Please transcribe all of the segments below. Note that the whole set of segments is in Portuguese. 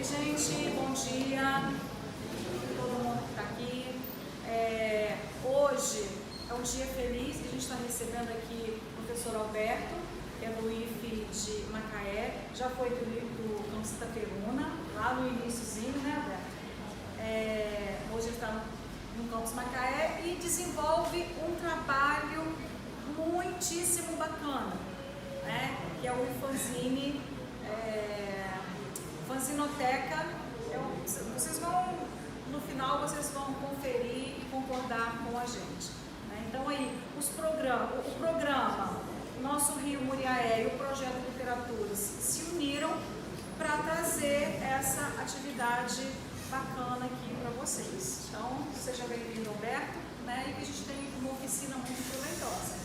Gente, bom dia, todo mundo que está aqui. Hoje é um dia feliz que a gente está recebendo aqui o professor Alberto, que é do IFE de Macaé, já foi do campus Santa Peruna, lá no iniciozinho, né, Alberto? Hoje ele está no campus Macaé e desenvolve um trabalho muitíssimo bacana, né, que é o Fanzine, Fanzinoteca. Vocês vão, no final, vocês vão conferir e concordar com a gente, né? Então aí, o programa Nosso Rio Muriaé e o Projeto Literaturas se uniram para trazer essa atividade bacana aqui para vocês. Então, seja bem-vindo, Alberto, né? E que a gente tem uma oficina muito proveitosa.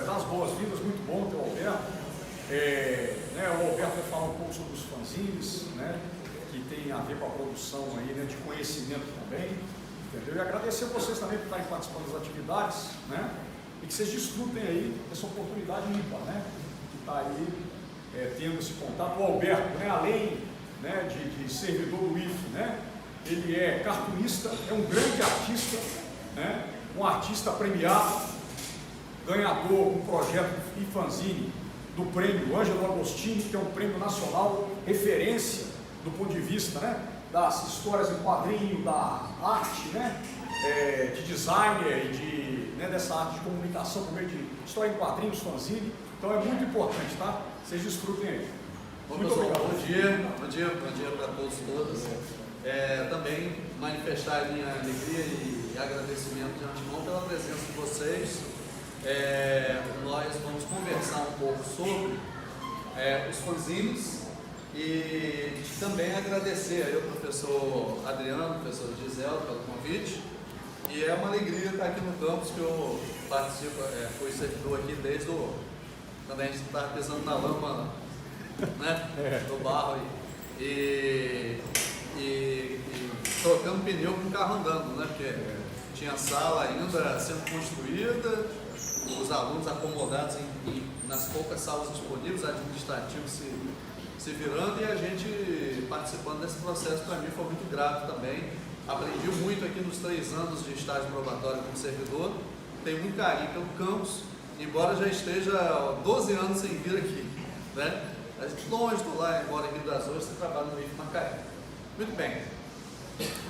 Dar as boas-vindas, muito bom ter o Alberto. O Alberto vai falar um pouco sobre os fanzines, né, que tem a ver com a produção aí, né, de conhecimento também, entendeu? E agradecer a vocês também por estarem participando das atividades, né, e que vocês desfrutem aí essa oportunidade ímpar, né, que está aí tendo esse contato. O Alberto, né, além, né, de servidor do IFE, né, ele é cartunista, é um grande artista, né, um artista premiado, ganhador um projeto e fanzine do prêmio Ângelo Agostini, que é um prêmio nacional referência do ponto de vista, né, das histórias em quadrinho, da arte, né, de designer e dessa arte de comunicação por meio de história em quadrinhos, fanzine. Então é muito importante, tá? Vocês desfrutem aí. Bom, pessoal, bom dia para todos e todas. Também manifestar a minha alegria e agradecimento de antemão pela presença de vocês. Nós vamos conversar um pouco sobre os fanzines e também agradecer aí ao professor Adriano, professor Gisela, pelo convite. E é uma alegria estar aqui no campus, que eu participo, fui servidor aqui desde também a gente estava pisando na lama, né, do barro e trocando pneu com o carro andando, né, porque tinha sala ainda sendo construída, os alunos acomodados nas poucas salas disponíveis, administrativos se virando, e a gente participando desse processo. Para mim foi muito grato também. Aprendi muito aqui nos 3 anos de estágio probatório como servidor. Tenho muito carinho pelo campus, embora já esteja 12 anos sem vir aqui, né? Longe estou lá, embora aqui das Ostras, você trabalha no IFE Macaé. Muito bem.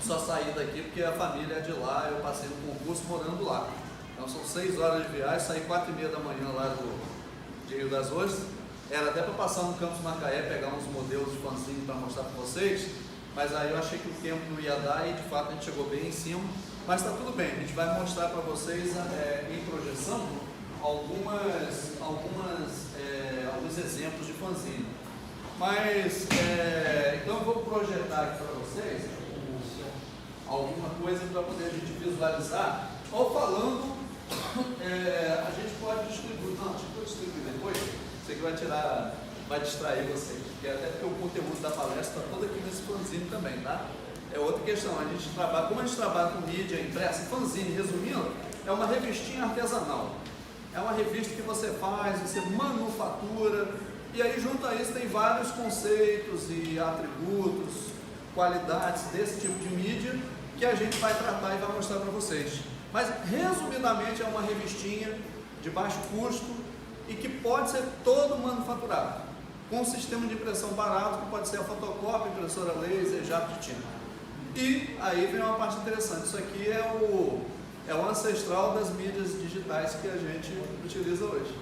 Só saí daqui porque a família é de lá, eu passei no concurso morando lá. Então são 6 horas de viagem, saí 4h30 da manhã lá de Rio das Ostras. Era até para passar no campus Macaé, pegar uns modelos de fanzine para mostrar para vocês, mas aí eu achei que o tempo não ia dar e de fato a gente chegou bem em cima. Mas está tudo bem, a gente vai mostrar para vocês em projeção alguns exemplos de fanzine. Mas, então eu vou projetar aqui para vocês alguma coisa para poder a gente visualizar, ou falando, a gente pode distribuir, não, a gente pode distribuir depois, isso aqui vai distrair vocês, até porque o conteúdo da palestra está todo aqui nesse fanzine também, tá? É outra questão, como a gente trabalha com mídia impressa, fanzine, resumindo, é uma revistinha artesanal, é uma revista que você faz, você manufatura, e aí junto a isso tem vários conceitos e atributos, qualidades desse tipo de mídia que a gente vai tratar e vai mostrar para vocês. Mas resumidamente é uma revistinha de baixo custo e que pode ser todo manufaturado, com um sistema de impressão barato, que pode ser a fotocópia, impressora laser, jato de tinta. E aí vem uma parte interessante, isso aqui é o ancestral das mídias digitais que a gente utiliza hoje.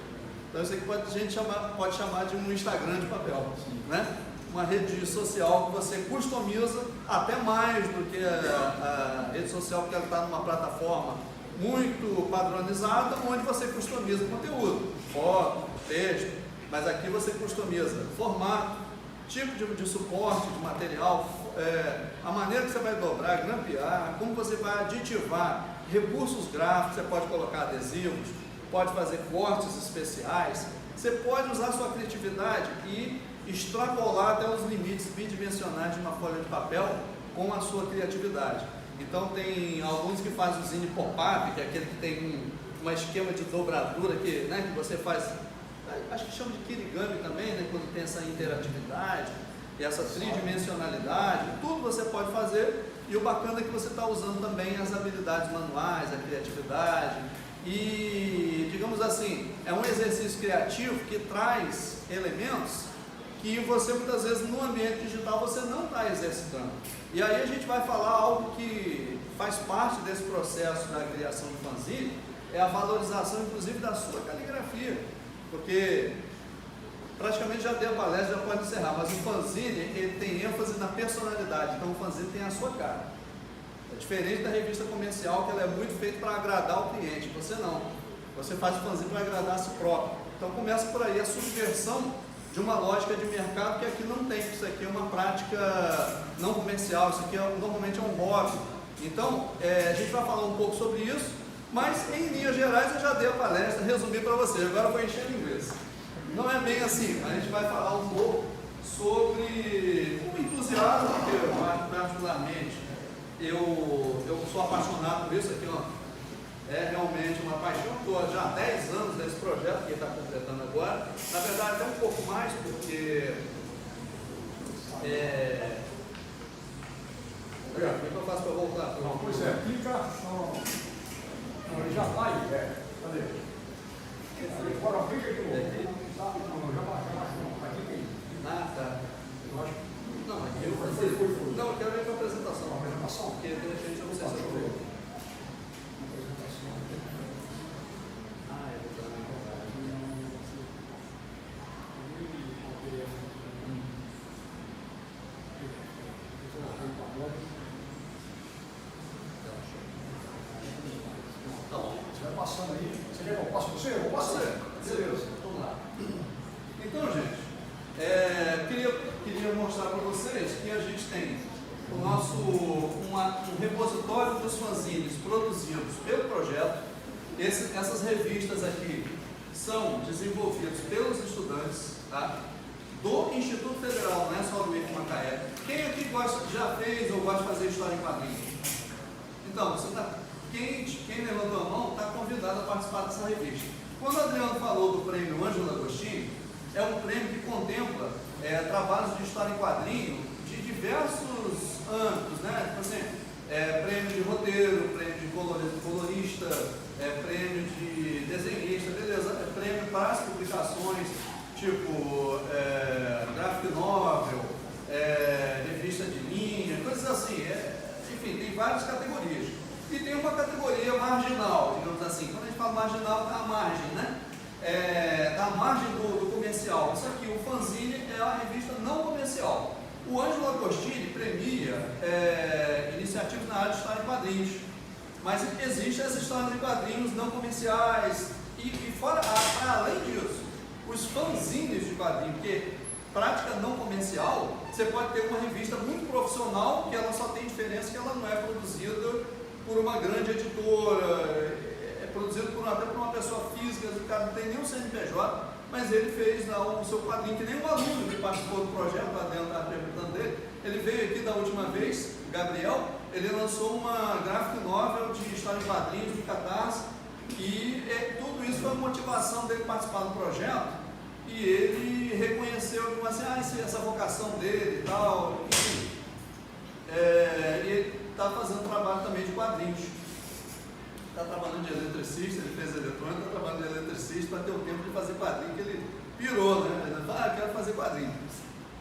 Então isso aqui a gente pode chamar de um Instagram de papel, né? Uma rede social que você customiza até mais do que a rede social, porque ela está numa plataforma muito padronizada, onde você customiza conteúdo, foto, texto, mas aqui você customiza formato, tipo de suporte, de material, a maneira que você vai dobrar, grampear, como você vai aditivar, recursos gráficos, você pode colocar adesivos, pode fazer cortes especiais, você pode usar a sua criatividade e extrapolar até os limites bidimensionais de uma folha de papel com a sua criatividade. Então tem alguns que fazem o zine pop-up, que é aquele que tem um esquema de dobradura que você faz acho que chama de kirigami também, né? Quando tem essa interatividade e essa tridimensionalidade, tudo você pode fazer. E o bacana é que você está usando também as habilidades manuais, a criatividade. E, digamos assim, é um exercício criativo que traz elementos que você muitas vezes no ambiente digital você não está exercitando. E aí a gente vai falar algo que faz parte desse processo da criação de fanzine, é a valorização inclusive da sua caligrafia, porque praticamente já deu a palestra, já pode encerrar, mas o fanzine ele tem ênfase na personalidade, então o fanzine tem a sua cara. É diferente da revista comercial, que ela é muito feita para agradar o cliente, você não. Você faz o fanzine para agradar a si próprio. Então começa por aí a subversão de uma lógica de mercado que aqui não tem. Isso aqui é uma prática não comercial, isso aqui normalmente é um hobby. Então, a gente vai falar um pouco sobre isso, mas em linhas gerais eu já dei a palestra, resumi para vocês, agora eu vou encher em inglês. Não é bem assim, a gente vai falar um pouco sobre o entusiasmo, porque eu particularmente eu sou apaixonado por isso aqui, ó. É realmente uma paixão. Estou já há 10 anos nesse projeto que ele está completando agora. Na verdade, até um pouco mais, porque o que eu faço para voltar? Não, pois é, clica. Não, ele já está aí. Cadê? Agora clica aqui. Não, já baixou. Aqui tem. Ah, tá. Eu acho. Não, aqui eu vou fazer. Não, eu quero ver a apresentação. A apresentação? Porque de repente eu não sei se eu vou. Tá bom. Você vai passando aí. Você quer que eu passe você? Eu vou passar. Beleza, vamos lá. Então, gente, queria mostrar para vocês que a gente tem o nosso um repositório dos fanzines produzidos pelo projeto. Essas revistas aqui são desenvolvidas pelos estudantes, tá? Do Instituto Federal, não é só do IF Macaé. Quem aqui já fez ou gosta de fazer história em quadrinhos? Então, quem levantou a mão está convidado a participar dessa revista. Quando o Adriano falou do prêmio Ângelo Agostinho, é um prêmio que contempla trabalhos de história em quadrinho de diversos âmbitos, né? Tipo assim, prêmio de roteiro, prêmio de colorista, prêmio de desenhista, beleza? Prêmio para as publicações, tipo graphic novel, revista de linha, coisas assim. Enfim, tem várias categorias. E tem uma categoria marginal, digamos assim. Quando a gente fala marginal, está à margem, né? Da margem do comercial. Isso aqui, o fanzine é a revista não comercial. O Ângelo Agostini premia iniciativas na área de história em quadrinhos. Mas existem as histórias em quadrinhos não comerciais. E fora, para além disso, os fanzines de quadrinhos, porque prática não comercial, você pode ter uma revista muito profissional, que ela só tem diferença que ela não é produzida por uma grande editora, produzido até por uma pessoa física, o cara não tem nem um CNPJ, mas ele fez lá o seu quadrinho, que nem um aluno que participou do projeto, lá dentro da perguntando dele. Ele veio aqui da última vez, o Gabriel, ele lançou uma graphic novel de história em quadrinhos, de Catarse, e tudo isso foi a motivação dele participar do projeto, e ele reconheceu assim, essa vocação dele e tal, enfim. E ele está fazendo trabalho também de quadrinhos. Está trabalhando de eletricista, ele fez eletrônica, está trabalhando de eletricista para ter o tempo de fazer quadrinho, que ele pirou, né? Ele falou, eu quero fazer quadrinho.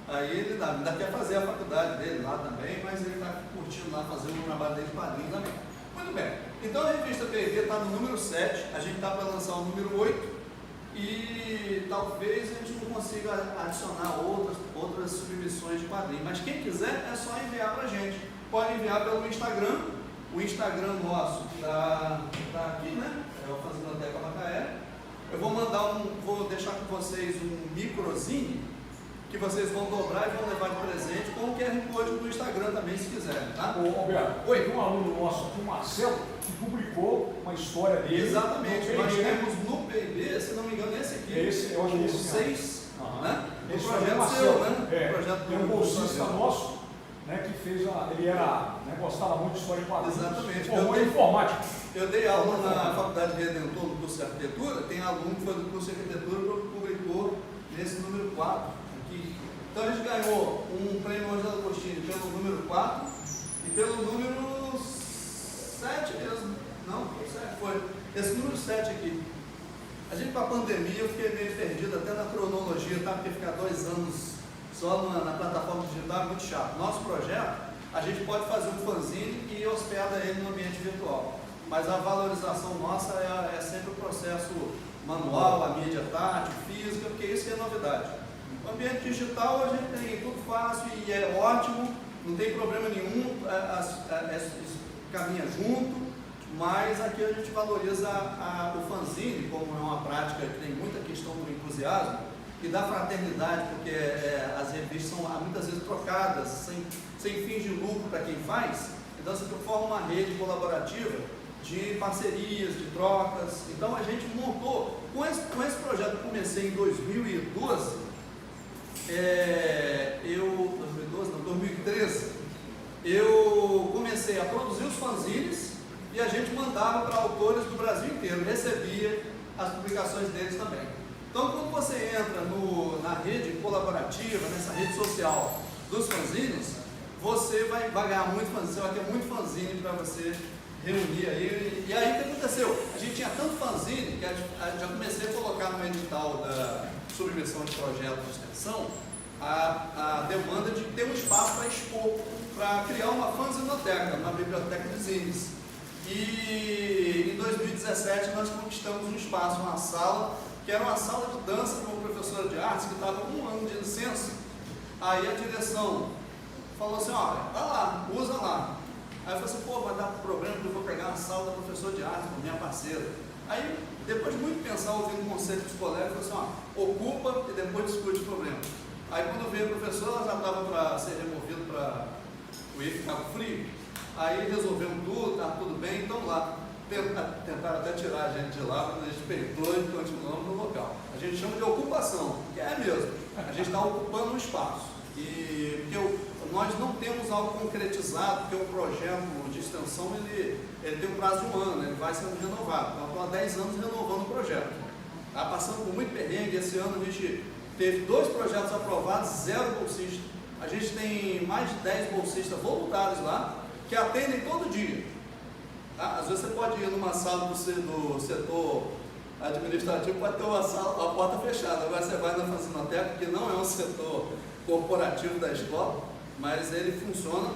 Aí ele ainda quer fazer a faculdade dele lá também, mas ele está curtindo lá fazer o trabalho dele de quadrinho também. Muito bem. Então a revista P&D está no número 7, a gente está para lançar o número 8 e talvez a gente não consiga adicionar outras submissões de quadrinho, mas quem quiser é só enviar para a gente. Pode enviar pelo Instagram. O Instagram nosso está aqui, né? É o Fanzinoteca Macaé. Eu vou deixar com vocês um microzine que vocês vão dobrar e vão levar de presente com o QR Code do Instagram também, se quiserem, tá? Ô, Alberto, oi, um aluno nosso aqui, o Marcelo, que publicou uma história dele. Exatamente, nós temos no PIB, se não me engano, esse aqui. Esse, eu acho que esse 6, né? O esse projeto seu, né? O projeto tem um bolsista nosso, né, que fez ele gostava muito de história em quadrinhos. Exatamente. Formou em informática. Eu dei aula na Faculdade Redentor curso de arquitetura, tem aluno que foi do curso de arquitetura que publicou nesse número 4 aqui. Então a gente ganhou um prêmio Ângelo Agostini pelo número 4 e pelo número 7 mesmo. Não, foi 7, foi. Esse número 7 aqui. A gente, com a pandemia, eu fiquei meio perdido até na cronologia, tá? Porque ficar 2 anos só na plataforma digital é muito chato. Nosso projeto, a gente pode fazer um fanzine e hospeda ele no ambiente virtual. Mas a valorização nossa é sempre o processo manual, a mídia tátil, física, porque isso é novidade. O ambiente digital a gente tem tudo fácil e é ótimo, não tem problema nenhum, caminha junto. Mas aqui a gente valoriza o fanzine, como é uma prática que tem muita questão do entusiasmo e da fraternidade, porque as revistas são muitas vezes trocadas, sem fins de lucro para quem faz. Então você forma uma rede colaborativa de parcerias, de trocas. Então a gente montou, com esse projeto que comecei em 2012, 2013, eu comecei a produzir os fanzines e a gente mandava para autores do Brasil inteiro, recebia as publicações deles também. Então, quando você entra na rede colaborativa, nessa rede social dos fanzines, você vai ganhar muito fanzine, você vai ter muito fanzine para você reunir aí. E aí o que aconteceu? A gente tinha tanto fanzine que já comecei a colocar no edital da submissão de projeto de extensão a demanda de ter um espaço para expor, para criar uma fanzinoteca, uma biblioteca de zines. E em 2017 nós conquistamos um espaço, uma sala, que era uma sala de dança com uma professora de artes que estava com 1 ano de licença. Aí a direção falou assim, olha, vai lá, usa lá. Aí eu falei assim, pô, vai dar problema que eu vou pegar a sala da professora de artes, com minha parceira. Aí, depois de muito pensar, ouvindo o conselho dos colegas, eu falei assim, ó, ocupa e depois discute o problema. Aí quando veio a professora, ela já estava para ser removido para o IF Cabo Frio. Aí resolvemos tudo, está tudo bem, então lá. Tentaram até tirar a gente de lá, mas a gente peitou e continuamos no local. A gente chama de ocupação, que é mesmo. A gente está ocupando um espaço. E porque nós não temos algo concretizado, porque o projeto de extensão ele tem um prazo de 1 ano, ele vai sendo renovado. Então, estou há 10 anos renovando o projeto. Está passando por muito perrengue. Esse ano a gente teve 2 projetos aprovados, 0 bolsistas. A gente tem mais de 10 bolsistas voluntários lá, que atendem todo dia. Tá? Às vezes você pode ir numa sala do setor administrativo, pode ter a porta fechada. Agora você vai na fanzinoteca, que não é um setor corporativo da escola, mas ele funciona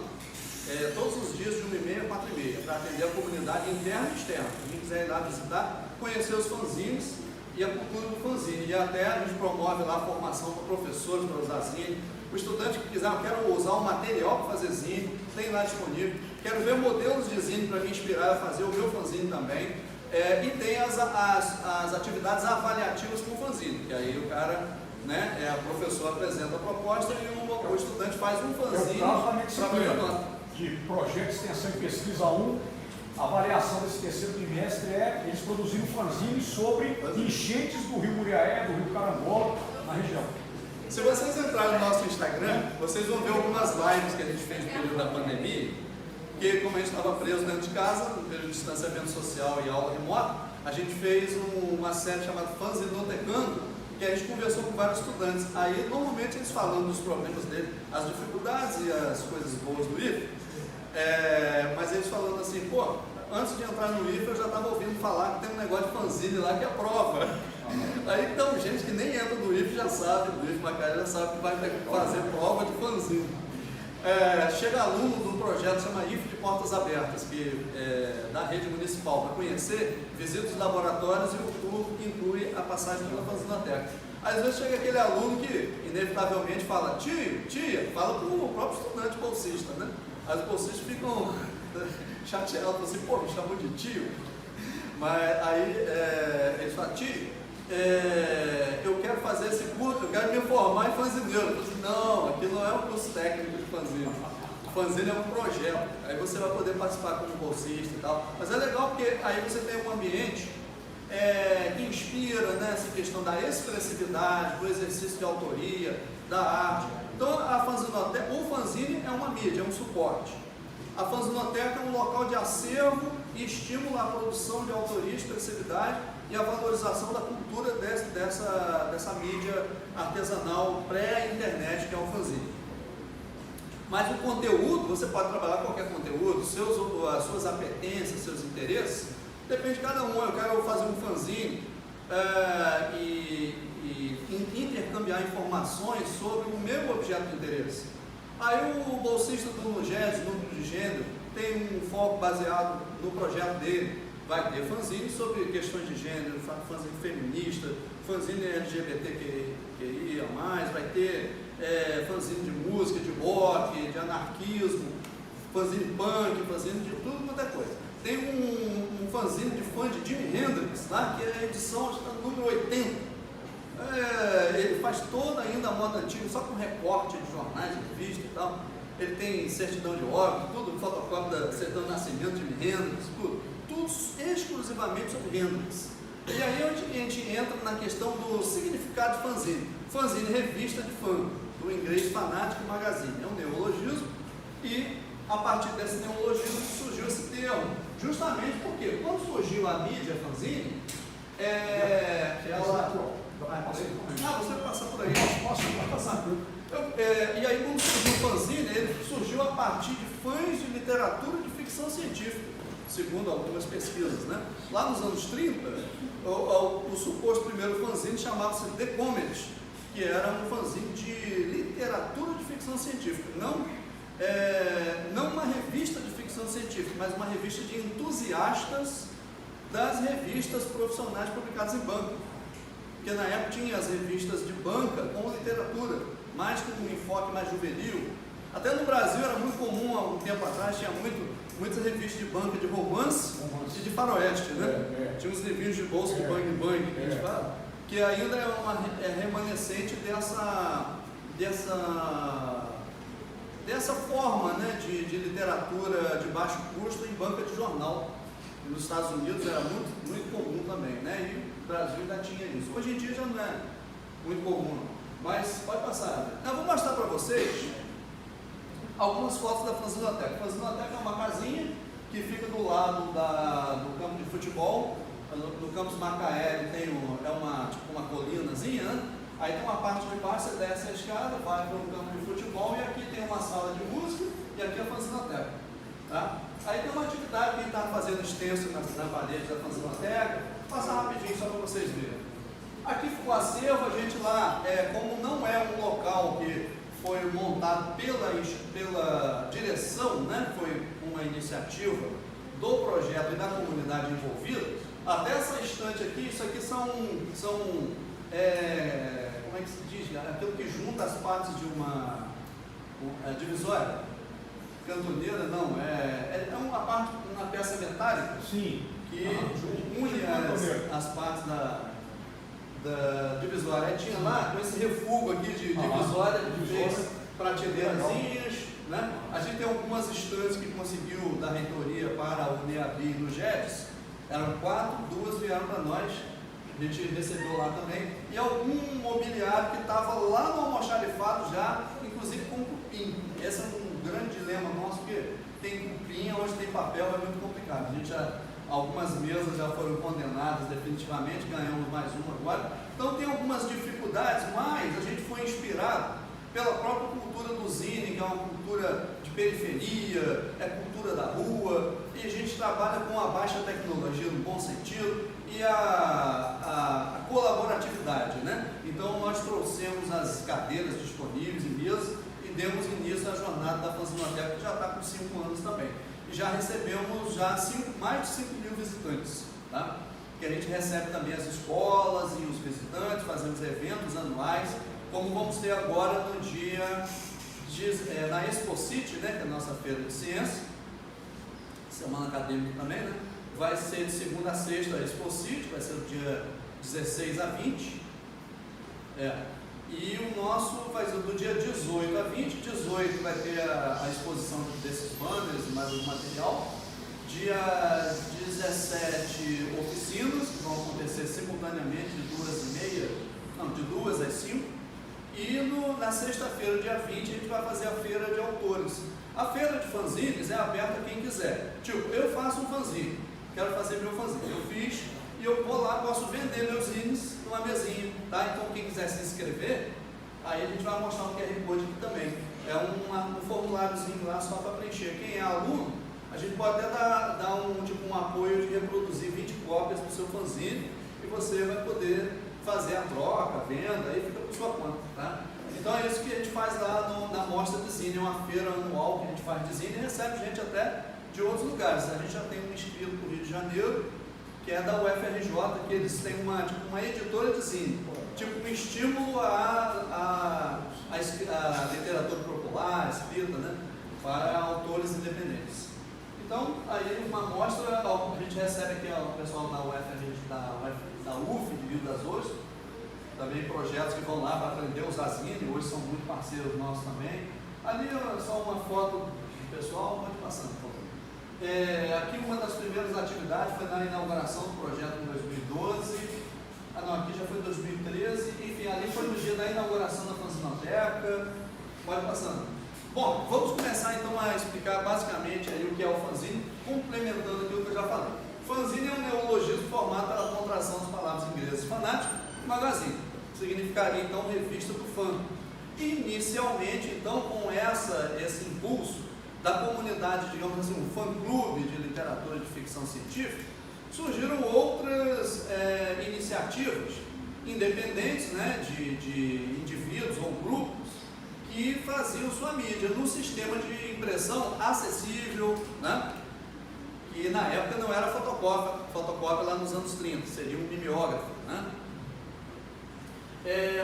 todos os dias de 1h30 a 4h30, para atender a comunidade interna e externa. Quem quiser ir lá visitar, conhecer os fanzines e a cultura do fanzine. E até a gente promove lá a formação para professores, para usar zine. O estudante que quiser, eu quero usar o material para fazer zine, tem lá disponível. Quero ver modelos de zine para me inspirar a fazer o meu fanzine também. E tem as atividades avaliativas com o fanzine, que aí o cara, né, a professora apresenta a proposta e o estudante faz um fanzine para de projeto de extensão e pesquisa 1. A avaliação desse terceiro trimestre é eles produziram fanzine sobre enchentes do Rio Muriaé, do Rio Carangola, na região. Se vocês entrarem no nosso Instagram, vocês vão ver algumas lives que a gente fez no período da pandemia, porque como a gente estava preso dentro de casa, no período de distanciamento social e aula remota, a gente fez uma série chamada Fanzinotecando, que a gente conversou com vários estudantes. Aí, normalmente, eles falando dos problemas dele, as dificuldades e as coisas boas do IF, mas eles falando assim, pô, antes de entrar no IF eu já estava ouvindo falar que tem um negócio de fanzine lá que é prova. Aí então, gente que nem entra no IF já sabe, do IF Macaé já sabe que vai fazer prova de fanzine. Chega aluno do projeto chama IF de Portas Abertas, que da rede municipal, para conhecer, visita os laboratórios e o tour inclui a passagem pela fanzinoteca. Às vezes chega aquele aluno que inevitavelmente fala, tia, fala para o próprio estudante bolsista, né? As bolsistas ficam chateados, assim, pô, me chamou de tio. Mas aí eles falam, tio, eu quero fazer esse curso, eu quero me formar em fanzineiro. Eu disse, não, aqui não é um curso técnico de fanzine. O fanzine é um projeto, aí você vai poder participar como bolsista e tal. Mas é legal porque aí você tem um ambiente que inspira, né, essa questão da expressividade, do exercício de autoria, da arte. Então a fanzinoteca, o fanzine é uma mídia, é um suporte. A fanzinoteca é um local de acervo e estimula a produção de autoria, expressividade e a valorização da cultura dessa mídia artesanal pré-internet que é o fanzine. Mas o conteúdo, você pode trabalhar qualquer conteúdo, as suas apetências, seus interesses, depende de cada um. Eu quero fazer um fanzine e intercambiar informações sobre o meu objeto de interesse. Aí o bolsista do GES, núcleo de gênero, tem um foco baseado no projeto dele. Vai ter fanzine sobre questões de gênero, fanzine feminista, fanzine LGBTQIA+, vai ter fanzine de música, de rock, de anarquismo, fanzine punk, fanzine de tudo quanto é coisa. Tem um fanzine de fã de Jimi Hendrix, tá? Que é a edição número 80. Ele faz toda ainda a moda antiga, só com recorte de jornais, de revista e tal. Ele tem certidão de óbito, tudo, fotocópia da certidão de nascimento de Jimi Hendrix, tudo exclusivamente sobre Hendrix. E aí a gente entra na questão do significado de fanzine. Fanzine, revista de fã, do inglês Fanatic Magazine. É um neologismo e a partir desse neologismo surgiu esse termo. Justamente porque quando surgiu a mídia fanzine, você vai passar por aí. Posso passar. E aí quando surgiu o fanzine, ele surgiu a partir de fãs de literatura de ficção científica, segundo algumas pesquisas, né? Lá nos anos 30, o suposto primeiro fanzine chamava-se The Comet, que era um fanzine de literatura de ficção científica, não uma revista de ficção científica, mas uma revista de entusiastas das revistas profissionais publicadas em banca. Porque na época tinha as revistas de banca com literatura, mais com um enfoque mais juvenil. Até no Brasil era muito comum, há um tempo atrás, tinha muitas revistas de banca de romance e de faroeste, né? Tinha uns livrinhos de bolsa de bang bang, que a gente fala, que ainda é remanescente dessa forma, né, de literatura de baixo custo em banca de jornal. E nos Estados Unidos era muito comum também, né? E o Brasil ainda tinha isso. Hoje em dia já não é muito comum, mas pode passar. Eu vou mostrar para vocês algumas fotos da Fanzinoteca. A Fanzinoteca é uma casinha que fica do lado do campo de futebol. No campus Macaé tem tipo uma colinazinha, né? Aí tem uma parte de baixo, você desce a escada, vai para o campo de futebol e aqui tem uma sala de música e aqui é a Fanzinoteca. Tá? Aí tem uma atividade que a gente está fazendo extenso na parede da Fanzinoteca. Vou passar rapidinho só para vocês verem. Aqui ficou o acervo, a gente lá, como não é um local que foi montado pela direção, né? Foi uma iniciativa do projeto e da comunidade envolvida, até essa estante aqui, isso aqui são como é que se diz? Aquilo que junta as partes de uma divisória. Cantoneira não, é uma parte, uma peça metálica. Sim. Que une as partes da divisória. Aí tinha lá com esse refúgio aqui de divisória, fez prateleirazinhas, né? A gente tem algumas estantes que conseguiu da reitoria para o NEABI no GEDES. Eram 4, 2 vieram para nós. A gente recebeu lá também. E algum mobiliário que estava lá no almoxarifado já, inclusive com cupim. Esse é um grande dilema nosso, porque tem cupim, onde tem papel é muito complicado. A gente algumas mesas já foram condenadas definitivamente, ganhamos mais uma agora. Então tem algumas dificuldades, mas a gente foi inspirado pela própria cultura do zine, que é uma cultura de periferia, é cultura da rua, e a gente trabalha com a baixa tecnologia no bom sentido e a colaboratividade, né? Então nós trouxemos as cadeiras disponíveis em mesa e demos início à jornada da Fanzinoteca, que já está com 5 anos também. E já recebemos mais de 5 mil visitantes, tá? Que a gente recebe também as escolas e os visitantes, fazemos eventos anuais, como vamos ter agora no dia, na Expo City, né, que é a nossa feira de ciência, semana acadêmica também, né? Vai ser de segunda a sexta a Expo City, vai ser do dia 16 a 20, e o nosso vai ser do dia 18 a 20, 18 vai ter a exposição desses banners e mais algum material, dia 17 oficinas, que vão acontecer simultaneamente de 2 às 5, e na sexta-feira, dia 20, a gente vai fazer a feira de autores. A feira de fanzines é aberta a quem quiser. Tipo, eu faço um fanzine, quero fazer meu fanzine. Eu fiz e eu vou lá, posso vender meus zines numa mesinha, tá? Então quem quiser se inscrever, aí a gente vai mostrar um QR Code aqui também. É um formuláriozinho lá só para preencher. Quem é aluno, a gente pode até dar um apoio de reproduzir 20 cópias do seu fanzine e você vai poder fazer a troca, a venda, aí fica por sua conta, tá? Então é isso que a gente faz lá na Mostra de Zine, é uma feira anual que a gente faz de zine e recebe gente até de outros lugares. A gente já tem um inscrito do Rio de Janeiro, que é da UFRJ, que eles têm uma editora de zine, tipo um estímulo à literatura popular, escrita, né, para autores independentes. Então, aí uma amostra, a gente recebe aqui o pessoal da UF de Rio das Ostras, também projetos que vão lá para aprender a usar zine, hoje são muito parceiros nossos também. Ali só uma foto do pessoal, pode passando, por favor. Aqui uma das primeiras atividades foi na inauguração do projeto em 2012, aqui já foi em 2013, enfim, ali foi no dia da inauguração da Fanzinoteca, pode passando. Bom, vamos começar então a explicar basicamente aí o que é o fanzine, complementando aquilo que eu já falei. Fanzine é um neologismo formado pela contração das palavras inglesas fanático e magazine. Significaria então revista do fã. Inicialmente, então, com esse impulso da comunidade, digamos assim, um fã-clube de literatura de ficção científica, surgiram outras iniciativas independentes, né, de indivíduos ou grupos que faziam sua mídia num sistema de impressão acessível, né, que na época não era fotocópia lá nos anos 30, seria um mimeógrafo, né?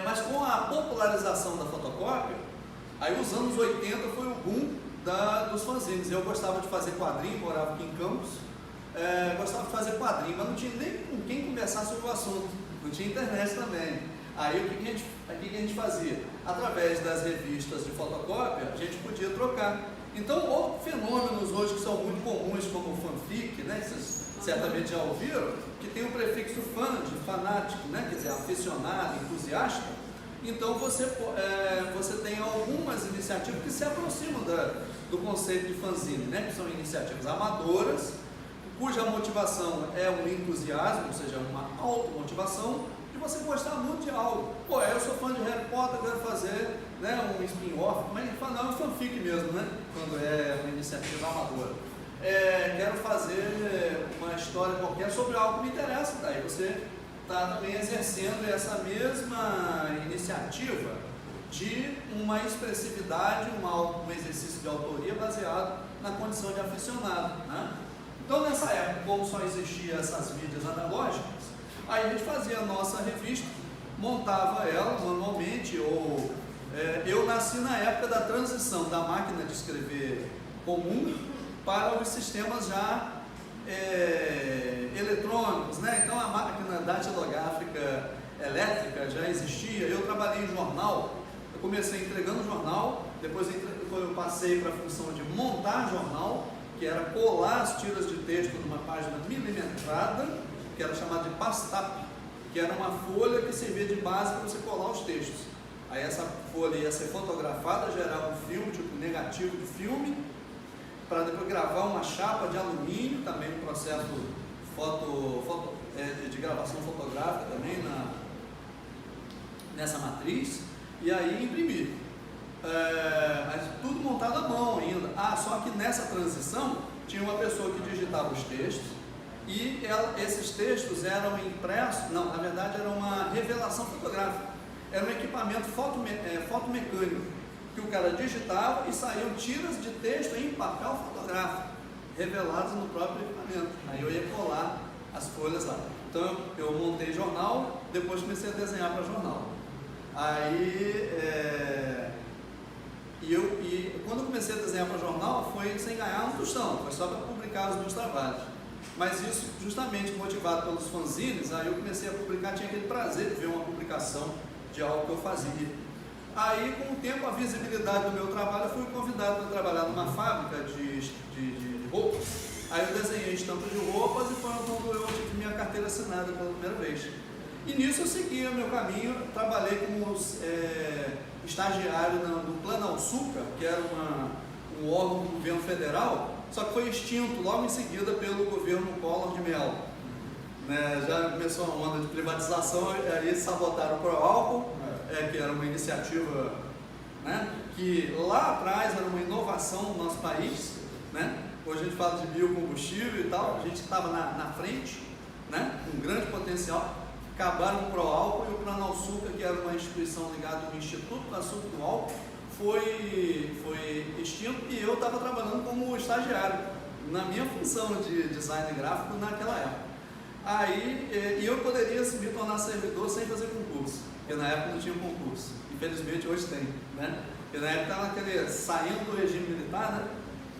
Mas com a popularização da fotocópia, aí os anos 80 foi o boom dos fanzines. Eu gostava de fazer quadrinho, morava aqui em Campos, gostava de fazer quadrinho, mas não tinha nem com quem conversar sobre o assunto, não tinha internet também. Aí o que a gente fazia? Através das revistas de fotocópia, a gente podia trocar. Então, outros fenômenos hoje que são muito comuns, como o fanfic, né, que vocês certamente já ouviram, que tem o prefixo fan, de fanático, né, quer dizer, aficionado, entusiasta. Então, você tem algumas iniciativas que se aproximam do conceito de fanzine, né, que são iniciativas amadoras, cuja motivação é um entusiasmo, ou seja, uma automotivação, de você gostar muito de algo. Pô, eu sou fã de Harry Potter, quero fazer, né, um spin-off, mas ele fala, não, é um fanfic mesmo, né, quando é uma iniciativa amadora. Quero fazer uma história qualquer sobre algo que me interessa, daí você está também exercendo essa mesma iniciativa de uma expressividade, um exercício de autoria baseado na condição de aficionado, né? Então, nessa época, como só existiam essas mídias analógicas, aí a gente fazia a nossa revista, montava ela manualmente, eu nasci na época da transição da máquina de escrever comum para os sistemas já eletrônicos, né? Então a máquina datilográfica elétrica já existia. Eu trabalhei em jornal, eu comecei entregando jornal, depois eu passei para a função de montar jornal, que era colar as tiras de texto numa página milimetrada, que era chamada de pastap, que era uma folha que servia de base para você colar os textos. Aí essa folha ia ser fotografada, gerava um filme, tipo negativo de filme, para depois gravar uma chapa de alumínio, também um processo de gravação fotográfica também nessa matriz, e aí imprimir. Tudo montado à mão ainda. Só que nessa transição tinha uma pessoa que digitava os textos e esses textos eram impressos, não, na verdade era uma revelação fotográfica, era um equipamento fotomecânico, que o cara digitava e saíam tiras de texto em papel fotográfico, reveladas no próprio equipamento. Aí eu ia colar as folhas lá. Então eu montei jornal, depois comecei a desenhar para jornal. Quando eu comecei a desenhar para jornal, foi sem ganhar um tostão, foi só para publicar os meus trabalhos. Mas isso, justamente motivado pelos fanzines, aí eu comecei a publicar, tinha aquele prazer de ver uma publicação de algo que eu fazia. Aí, com o tempo, a visibilidade do meu trabalho, eu fui convidado para trabalhar numa fábrica de roupas. Aí eu desenhei estampas de roupas e foi quando eu tive minha carteira assinada pela primeira vez. E nisso eu segui o meu caminho, trabalhei como estagiário no Planalçuca, que era um órgão do governo federal, só que foi extinto logo em seguida pelo governo Collor de Mello. Né, já começou uma onda de privatização, aí sabotaram o Proálcool, que era uma iniciativa, né, que lá atrás era uma inovação no nosso país, né? Hoje a gente fala de biocombustível e tal, a gente estava na frente, né, com um grande potencial. Acabaram o Proálcool e o Pranalsuca, que era uma instituição ligada ao Instituto do Açúcar do Álcool, foi extinto, e eu estava trabalhando como estagiário na minha função de design gráfico naquela época. Aí eu poderia me tornar servidor sem fazer concurso, porque na época não tinha concurso. Infelizmente hoje tem, né? Porque na época estava saindo do regime militar, né?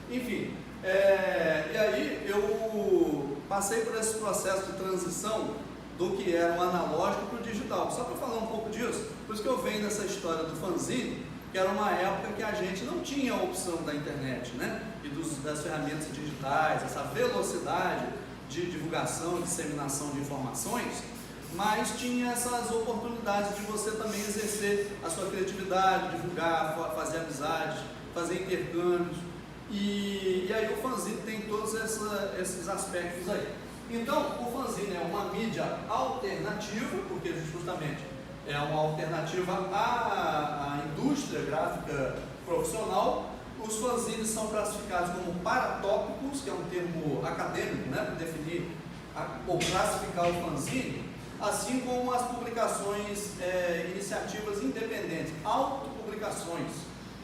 Enfim, e aí eu passei por esse processo de transição do que era o analógico para o digital. Só para falar um pouco disso, por isso que eu venho dessa história do fanzine, que era uma época que a gente não tinha a opção da internet, né? E das ferramentas digitais, essa velocidade de divulgação, disseminação de informações, mas tinha essas oportunidades de você também exercer a sua criatividade, divulgar, fazer amizades, fazer intercâmbios, e aí o fanzine tem todos esses aspectos aí. Então, o fanzine é uma mídia alternativa, porque justamente é uma alternativa à indústria gráfica profissional. Os fanzines são classificados como paratópicos, que é um termo acadêmico, né, para definir ou classificar o fanzine, assim como as publicações, iniciativas independentes, autopublicações,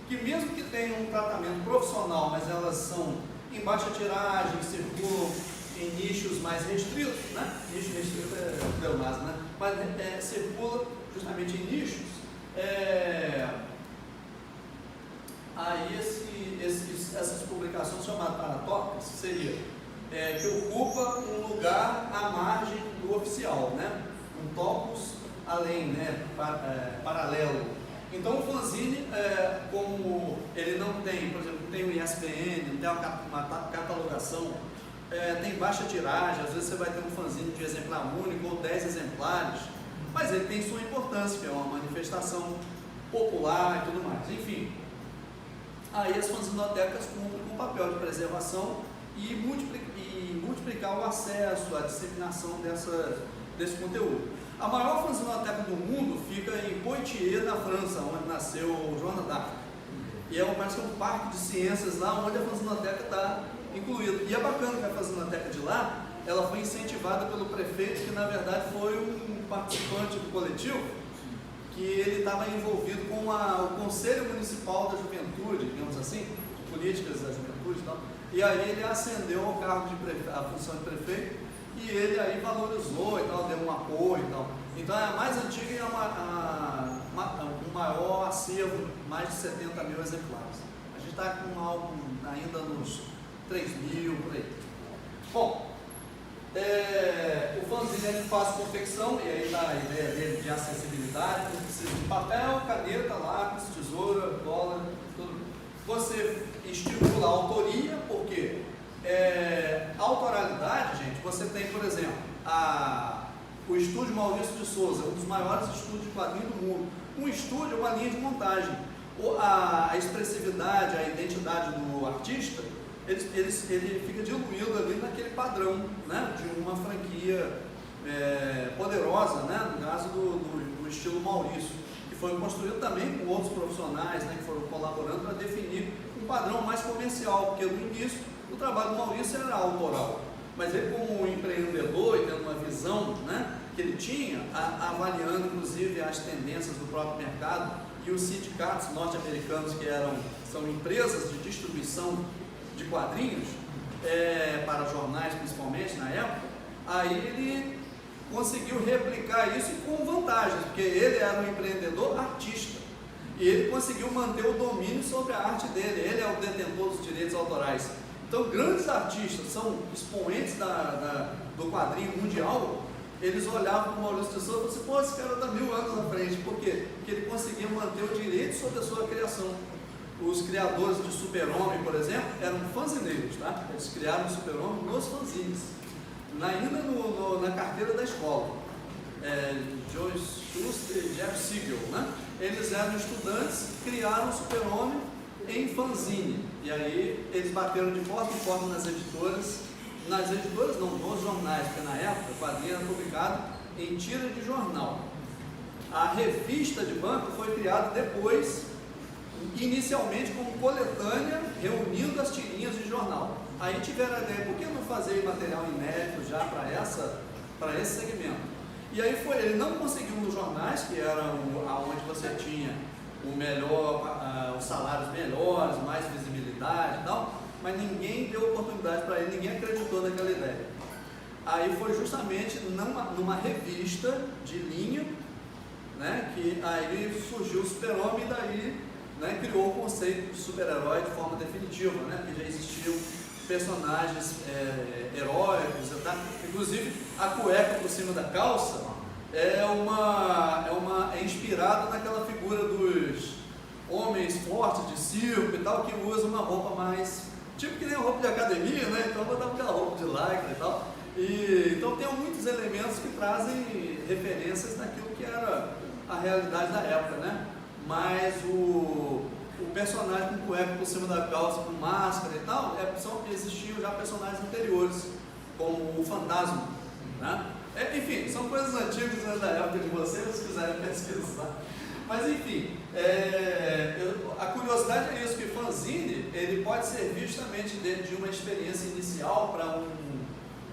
que mesmo que tenham um tratamento profissional, mas elas são em baixa tiragem, circulam em nichos mais restritos, né? Nicho restrito é pleonasmo, né? Mas circula justamente em nichos. Aí essas publicações chamadas paratópicas seria que ocupa um lugar à margem do oficial, né? Um topos além, né? Paralelo. Então o fanzine, como ele não tem, por exemplo, não tem um ISBN, não tem uma catalogação, tem baixa tiragem, às vezes você vai ter um fanzine de exemplar único ou 10 exemplares, mas ele tem sua importância, que é uma manifestação popular e tudo mais, enfim. Aí as fanzinotecas cumprem com o papel de preservação e multiplicar o acesso, a disseminação desse conteúdo. A maior fanzinoteca do mundo fica em Poitiers, na França, onde nasceu Joana d'Arc. E parece que é um parque de ciências lá, onde a fanzinoteca está incluída. E é bacana que a fanzinoteca de lá, ela foi incentivada pelo prefeito, que na verdade foi um participante do coletivo, que ele estava envolvido com o Conselho Municipal da Juventude, digamos assim, de políticas da juventude e tal. E aí ele ascendeu ao cargo a função de prefeito, e ele aí valorizou e tal, deu um apoio e tal. Então é a mais antiga e o maior acervo, mais de 70 mil exemplares. A gente está com algo ainda nos 3 mil, por aí. Bom, o fanzine é de fácil confecção, e aí está a ideia dele de acessibilidade. Você precisa de papel, caneta, lápis, tesoura, cola, tudo. Você estimula a autoria, porque autoralidade, gente, você tem, por exemplo, o estúdio Maurício de Souza, um dos maiores estúdios de quadrinho do mundo. Um estúdio é uma linha de montagem. A expressividade, a identidade do artista, ele fica diluído ali naquele padrão, né, de uma franquia poderosa, né, no caso do estilo Maurício, que foi construído também com outros profissionais, né, que foram colaborando para definir um padrão mais comercial, porque no início o trabalho do Maurício era autoral, mas ele, como empreendedor e tendo uma visão, né, que ele tinha, avaliando inclusive as tendências do próprio mercado e os sindicatos norte-americanos, que são empresas de distribuição de quadrinhos, para jornais principalmente na época, aí ele conseguiu replicar isso com vantagens, porque ele era um empreendedor artista, e ele conseguiu manter o domínio sobre a arte dele, ele é o detentor dos direitos autorais. Então grandes artistas, são expoentes do quadrinho mundial, eles olhavam para o Maurício de Souza e falavam assim, pô, esse cara está 1000 anos na frente. Por quê? Porque ele conseguia manter o direito sobre a sua criação. Os criadores de Super-Homem, por exemplo, eram fanzineiros, tá? Eles criaram o Super-Homem nos fanzines, ainda na carteira da escola. Joe Shuster e Jeff Siegel, né? Eles eram estudantes, criaram o Super-Homem em fanzine. E aí eles bateram de porta em porta nas editoras não, nos jornais, porque na época o quadrinho era publicado em tira de jornal. A revista de banco foi criada depois, inicialmente como coletânea, reunindo as tirinhas de jornal. Aí tiveram a ideia, por que não fazer material inédito já para esse segmento? E aí ele não conseguiu nos jornais, que eram onde você tinha os salários melhores, mais visibilidade e tal, mas ninguém deu oportunidade para ele, ninguém acreditou naquela ideia. Aí foi justamente numa revista de linha, né, que aí surgiu o Super-Homem e daí, né, criou o conceito de super-herói de forma definitiva, né, porque já existiam personagens heróicos, tá? Inclusive a cueca por cima da calça é inspirada naquela figura dos homens fortes de circo e tal, que usam uma roupa mais, tipo que nem a roupa de academia, né, então botar aquela roupa de lycra e tal. Então tem muitos elementos que trazem referências daquilo que era a realidade da época, né? Mas o personagem com cueca por cima da calça, com máscara e tal, existiam já personagens anteriores, como o Fantasma, né? Enfim, são coisas antigas, né, da época de vocês, se quiserem pesquisar. Mas enfim, a curiosidade é isso, que fanzine ele pode servir justamente de uma experiência inicial para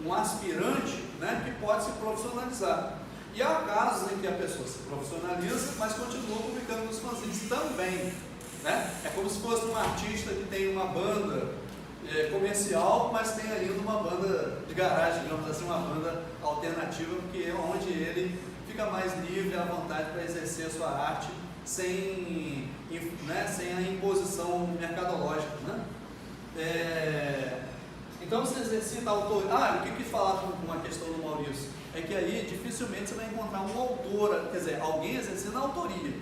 um aspirante, né, que pode se profissionalizar. E há casos em que a pessoa se profissionaliza, mas continua publicando nos fanzines também, né? É como se fosse um artista que tem uma banda comercial, mas tem ainda uma banda de garagem, digamos assim, uma banda alternativa, porque é onde ele fica mais livre, à vontade para exercer a sua arte sem a imposição mercadológica, né? Então você exercita a autoria. O que falar com a questão do Maurício? É que aí dificilmente você vai encontrar um autor, quer dizer, alguém exercendo a autoria.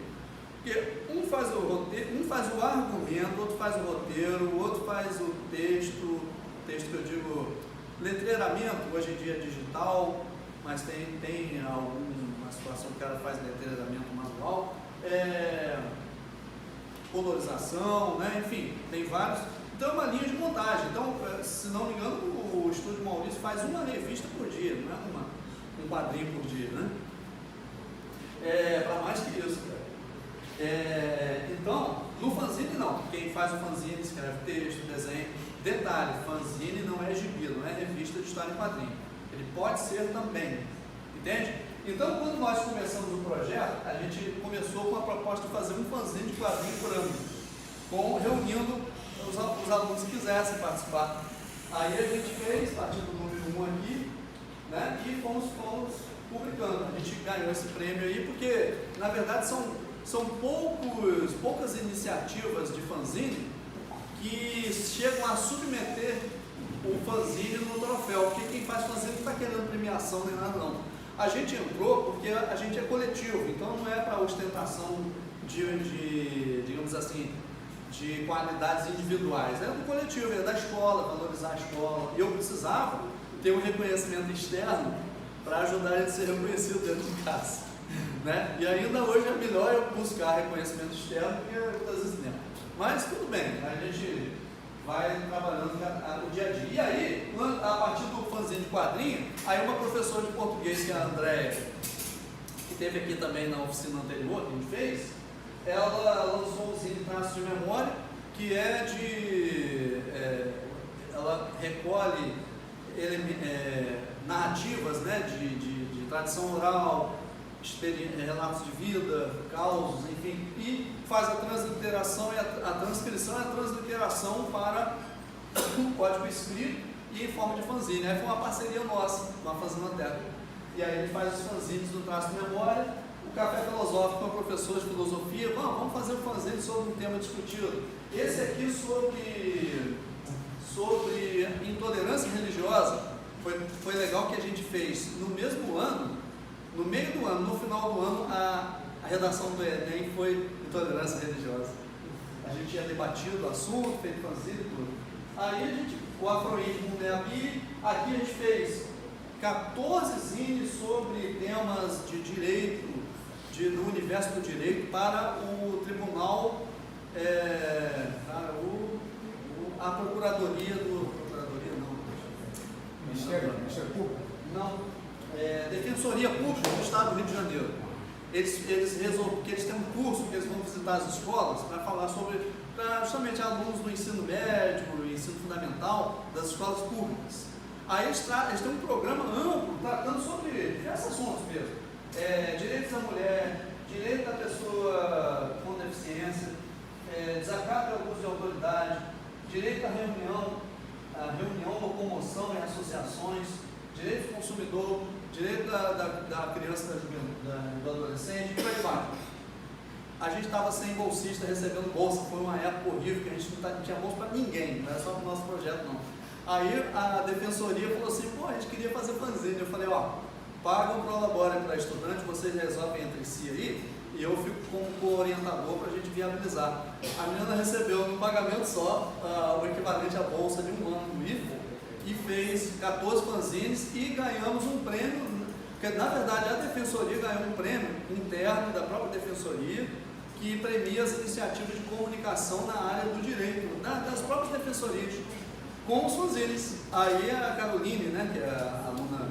Porque um faz o argumento, outro faz o roteiro, o outro faz o texto que eu digo, letreiramento, hoje em dia é digital, mas tem alguma situação que o cara faz letreiramento manual, colorização, né? Enfim, tem vários. Então é uma linha de montagem. Então, se não me engano, o Estúdio Maurício faz uma revista por dia, não é um quadrinho por dia, né? Para mais que isso, cara. Então, no fanzine não. Quem faz o fanzine escreve texto, desenho. Detalhe, fanzine não é gibi, não é revista de história em quadrinho. Ele pode ser também, entende? Então, quando nós começamos o projeto, a gente começou com a proposta de fazer um fanzine de quadrinho por ano, reunindo os alunos que quisessem participar. Aí a gente fez, partindo do número 1 aqui, né, e fomos publicando. A gente ganhou esse prêmio aí porque, na verdade, são poucas iniciativas de fanzine que chegam a submeter o fanzine no troféu, porque quem faz fanzine não está querendo premiação nem nada não. A gente entrou porque a gente é coletivo, então não é para ostentação digamos assim, de qualidades individuais, é do coletivo, é da escola, valorizar a escola. Eu precisava ter um reconhecimento externo para ajudar ele a ser reconhecido dentro de casa, né? E ainda hoje é melhor eu buscar reconhecimento externo do que muitas vezes dentro. Mas tudo bem, a gente vai trabalhando o dia a dia. E aí, a partir do fanzine de quadrinho, aí uma professora de português, que é a Andréia, que esteve aqui também na oficina anterior que a gente fez, ela lançou um zine Traços de Memória, que ela recolhe narrativas, né, de tradição oral, relatos de vida, causos, enfim, e faz a transliteração e a transcrição e a transliteração para um código escrito e em forma de fanzine. Aí foi uma parceria nossa com a Fanzinoteca. E aí ele faz os fanzines do Traço de Memória. O Café Filosófico com o professor de filosofia, vamos fazer um fanzine sobre um tema discutido. Esse aqui sobre intolerância religiosa, foi legal que a gente fez no mesmo ano, no meio do ano, no final do ano, a redação do Enem foi intolerância religiosa. A gente tinha debatido o assunto, feito fanzine e tudo. Aí o afroísmo, né, aqui a gente fez 14 zines sobre temas de direito, no universo do direito, para o Tribunal a Procuradoria do... Procuradoria não. Ministério Público? Não. Defensoria Pública do Estado do Rio de Janeiro. Eles resolveram, porque eles têm um curso que eles vão visitar as escolas para falar sobre, justamente alunos do ensino médio, ensino fundamental, das escolas públicas. Aí eles têm um programa amplo, tratando sobre diversos assuntos mesmo. Direitos da mulher, direito da pessoa com deficiência, desacato ao abuso de autoridade, direito à reunião, locomoção em associações, direito do consumidor, direito da criança e do adolescente, e por aí vai. A gente estava sem bolsista recebendo bolsa, foi uma época horrível, que a gente não tinha bolsa para ninguém, não era só para o nosso projeto não. Aí a defensoria falou assim, pô, a gente queria fazer fanzine. Eu falei, ó, pagam para o Labora para estudante, vocês resolvem entre si aí, e eu fico como orientador para a gente viabilizar. A menina recebeu no pagamento só o equivalente à bolsa de um ano do IFO, e fez 14 fanzines e ganhamos um prêmio, porque na verdade a defensoria ganhou um prêmio interno da própria defensoria, que premia as iniciativas de comunicação na área do direito, das próprias defensorias, com os fanzines. Aí a Caroline, né, que é a aluna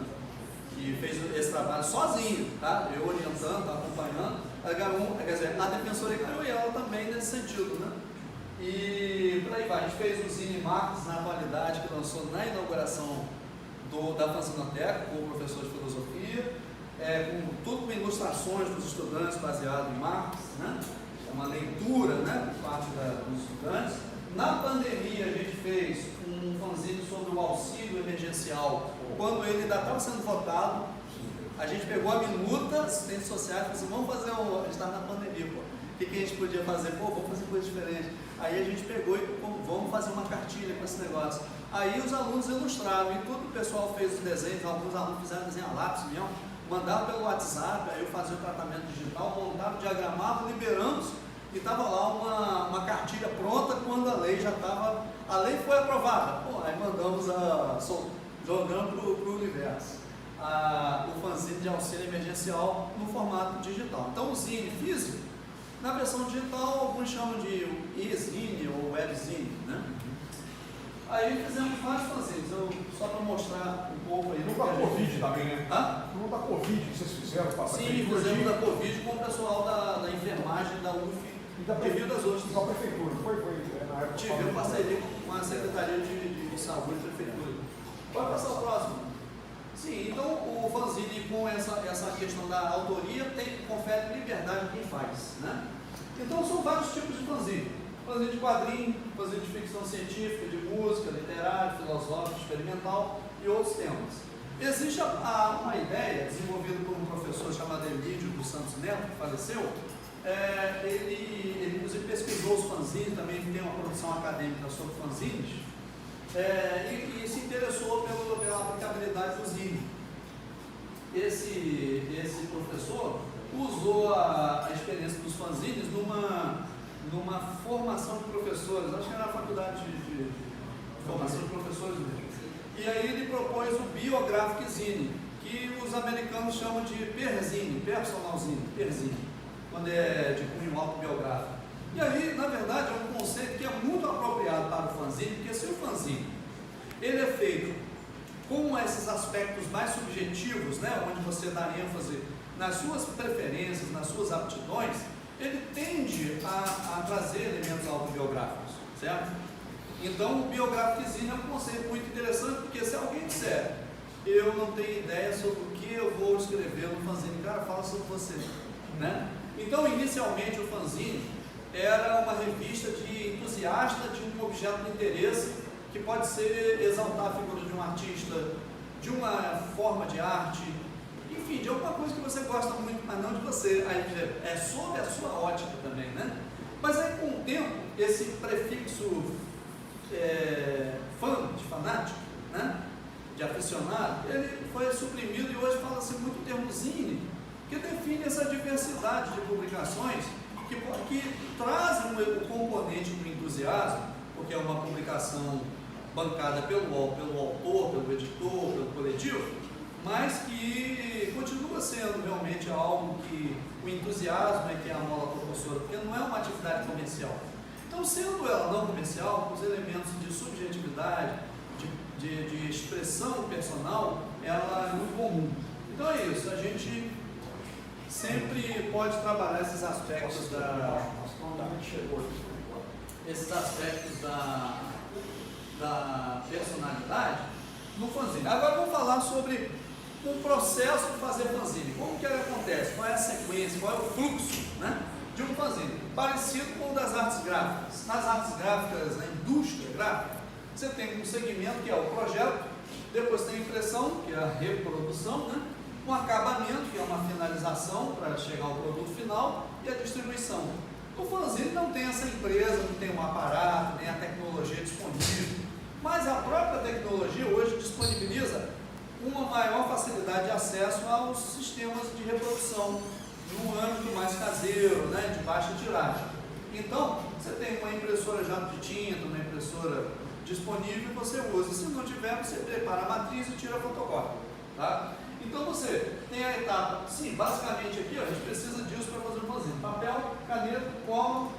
que fez esse trabalho sozinho, tá? Eu orientando, acompanhando, a defensoria ganhou e ela também nesse sentido, né? E por aí vai, a gente fez o Zine Marcos na atualidade, que lançou na inauguração da Fanzinoteca, com o professor de filosofia, tudo com ilustrações dos estudantes baseado em Marcos, né? É uma leitura, né, por parte dos estudantes. Na pandemia a gente fez um fanzine sobre o auxílio emergencial, quando ele ainda estava sendo votado. A gente pegou a minuta, assistentes sociais, e falou assim, vamos fazer a gente estava na pandemia, pô. O que a gente podia fazer? Pô, vamos fazer coisa diferente. Aí a gente pegou e vamos fazer uma cartilha com esse negócio. Aí os alunos ilustraram e todo o pessoal fez os desenhos, alguns alunos fizeram desenho a lápis mesmo, mandaram pelo WhatsApp, aí eu fazia o tratamento digital, montava, diagramava, liberamos e estava lá uma cartilha pronta quando a lei já estava, a lei foi aprovada. Pô, aí mandamos jogando para o universo. O fanzine de auxílio emergencial no formato digital. Então o zine físico, na versão digital, alguns chamam de e-zine ou webzine, né? Aí fizemos vários fanzines, só para mostrar um pouco aí. No da Covid também, né? No da Covid que vocês fizeram para Sim, fizemos da Covid com o pessoal da enfermagem da UF e da Prefeitura das outras. Da Prefeitura, foi na época. Tivemos parceria com a Secretaria de Saúde e Prefeitura. Pode passar o próximo. Sim, então o fanzine com essa questão da autoria confere liberdade a quem faz, né? Então são vários tipos de fanzine. Fanzine de quadrinho, fanzine de ficção científica, de música, literário, filosófico, experimental e outros temas. Existe uma ideia desenvolvida por um professor chamado Emílio dos Santos Neto, que faleceu. Ele inclusive pesquisou os fanzines, também tem uma produção acadêmica sobre fanzines, e se interessou pela aplicabilidade do zine. Esse professor usou a experiência dos fanzines numa formação de professores, acho que era a faculdade de formação de professores mesmo. E aí ele propôs o Biographic Zine, que os americanos chamam de perzine, personal zine, perzine, quando é de cunho autobiográfico. E aí, na verdade, é um conceito que é muito apropriado para o fanzine, porque se o fanzine ele é feito com esses aspectos mais subjetivos, né, onde você dá ênfase nas suas preferências, nas suas aptidões, ele tende a trazer elementos autobiográficos, certo? Então, o Biographic é um conceito muito interessante, porque se alguém disser, eu não tenho ideia sobre o que eu vou escrever no fanzine, cara, fala sobre você, né? Então, inicialmente, o fanzine era uma revista de entusiasta de um objeto de interesse, que pode ser exaltar a figura de um artista, de uma forma de arte, enfim, de alguma coisa que você gosta muito, mas não de você. Aí é sobre a sua ótica também, né? Mas aí com o tempo, esse prefixo fã, de fanático, né, de aficionado, ele foi suprimido e hoje fala-se muito o termo zine, que define essa diversidade de publicações que trazem o componente do entusiasmo, porque é uma publicação bancada pelo autor, pelo editor, pelo coletivo, mas que continua sendo realmente algo que o entusiasmo é que é a mola propulsora, porque não é uma atividade comercial. Então, sendo ela não comercial, os elementos de subjetividade, de expressão personal, ela é muito comum. Então é isso, a gente sempre pode trabalhar esses aspectos da personalidade no fanzine. Agora vamos falar sobre o processo de fazer fanzine. Como que ele acontece? Qual é a sequência? Qual é o fluxo, né, de um fanzine? Parecido com o das artes gráficas. Nas artes gráficas, na indústria gráfica, você tem um segmento que é o projeto, depois tem a impressão, que é a reprodução, né, um acabamento, que é uma finalização para chegar ao produto final, e a distribuição. O fanzine não tem essa empresa, não tem um aparato, nem a tecnologia disponível, mas a própria tecnologia hoje disponibiliza uma maior facilidade de acesso aos sistemas de reprodução, num âmbito mais caseiro, né, de baixa tiragem. Então, você tem uma impressora jato de tinta, uma impressora disponível, você usa. Se não tiver, você prepara a matriz e tira a fotocópia. Tá? Então você tem a etapa, sim, basicamente aqui, ó, a gente precisa disso para fazer um fanzine: papel, caneta, cola,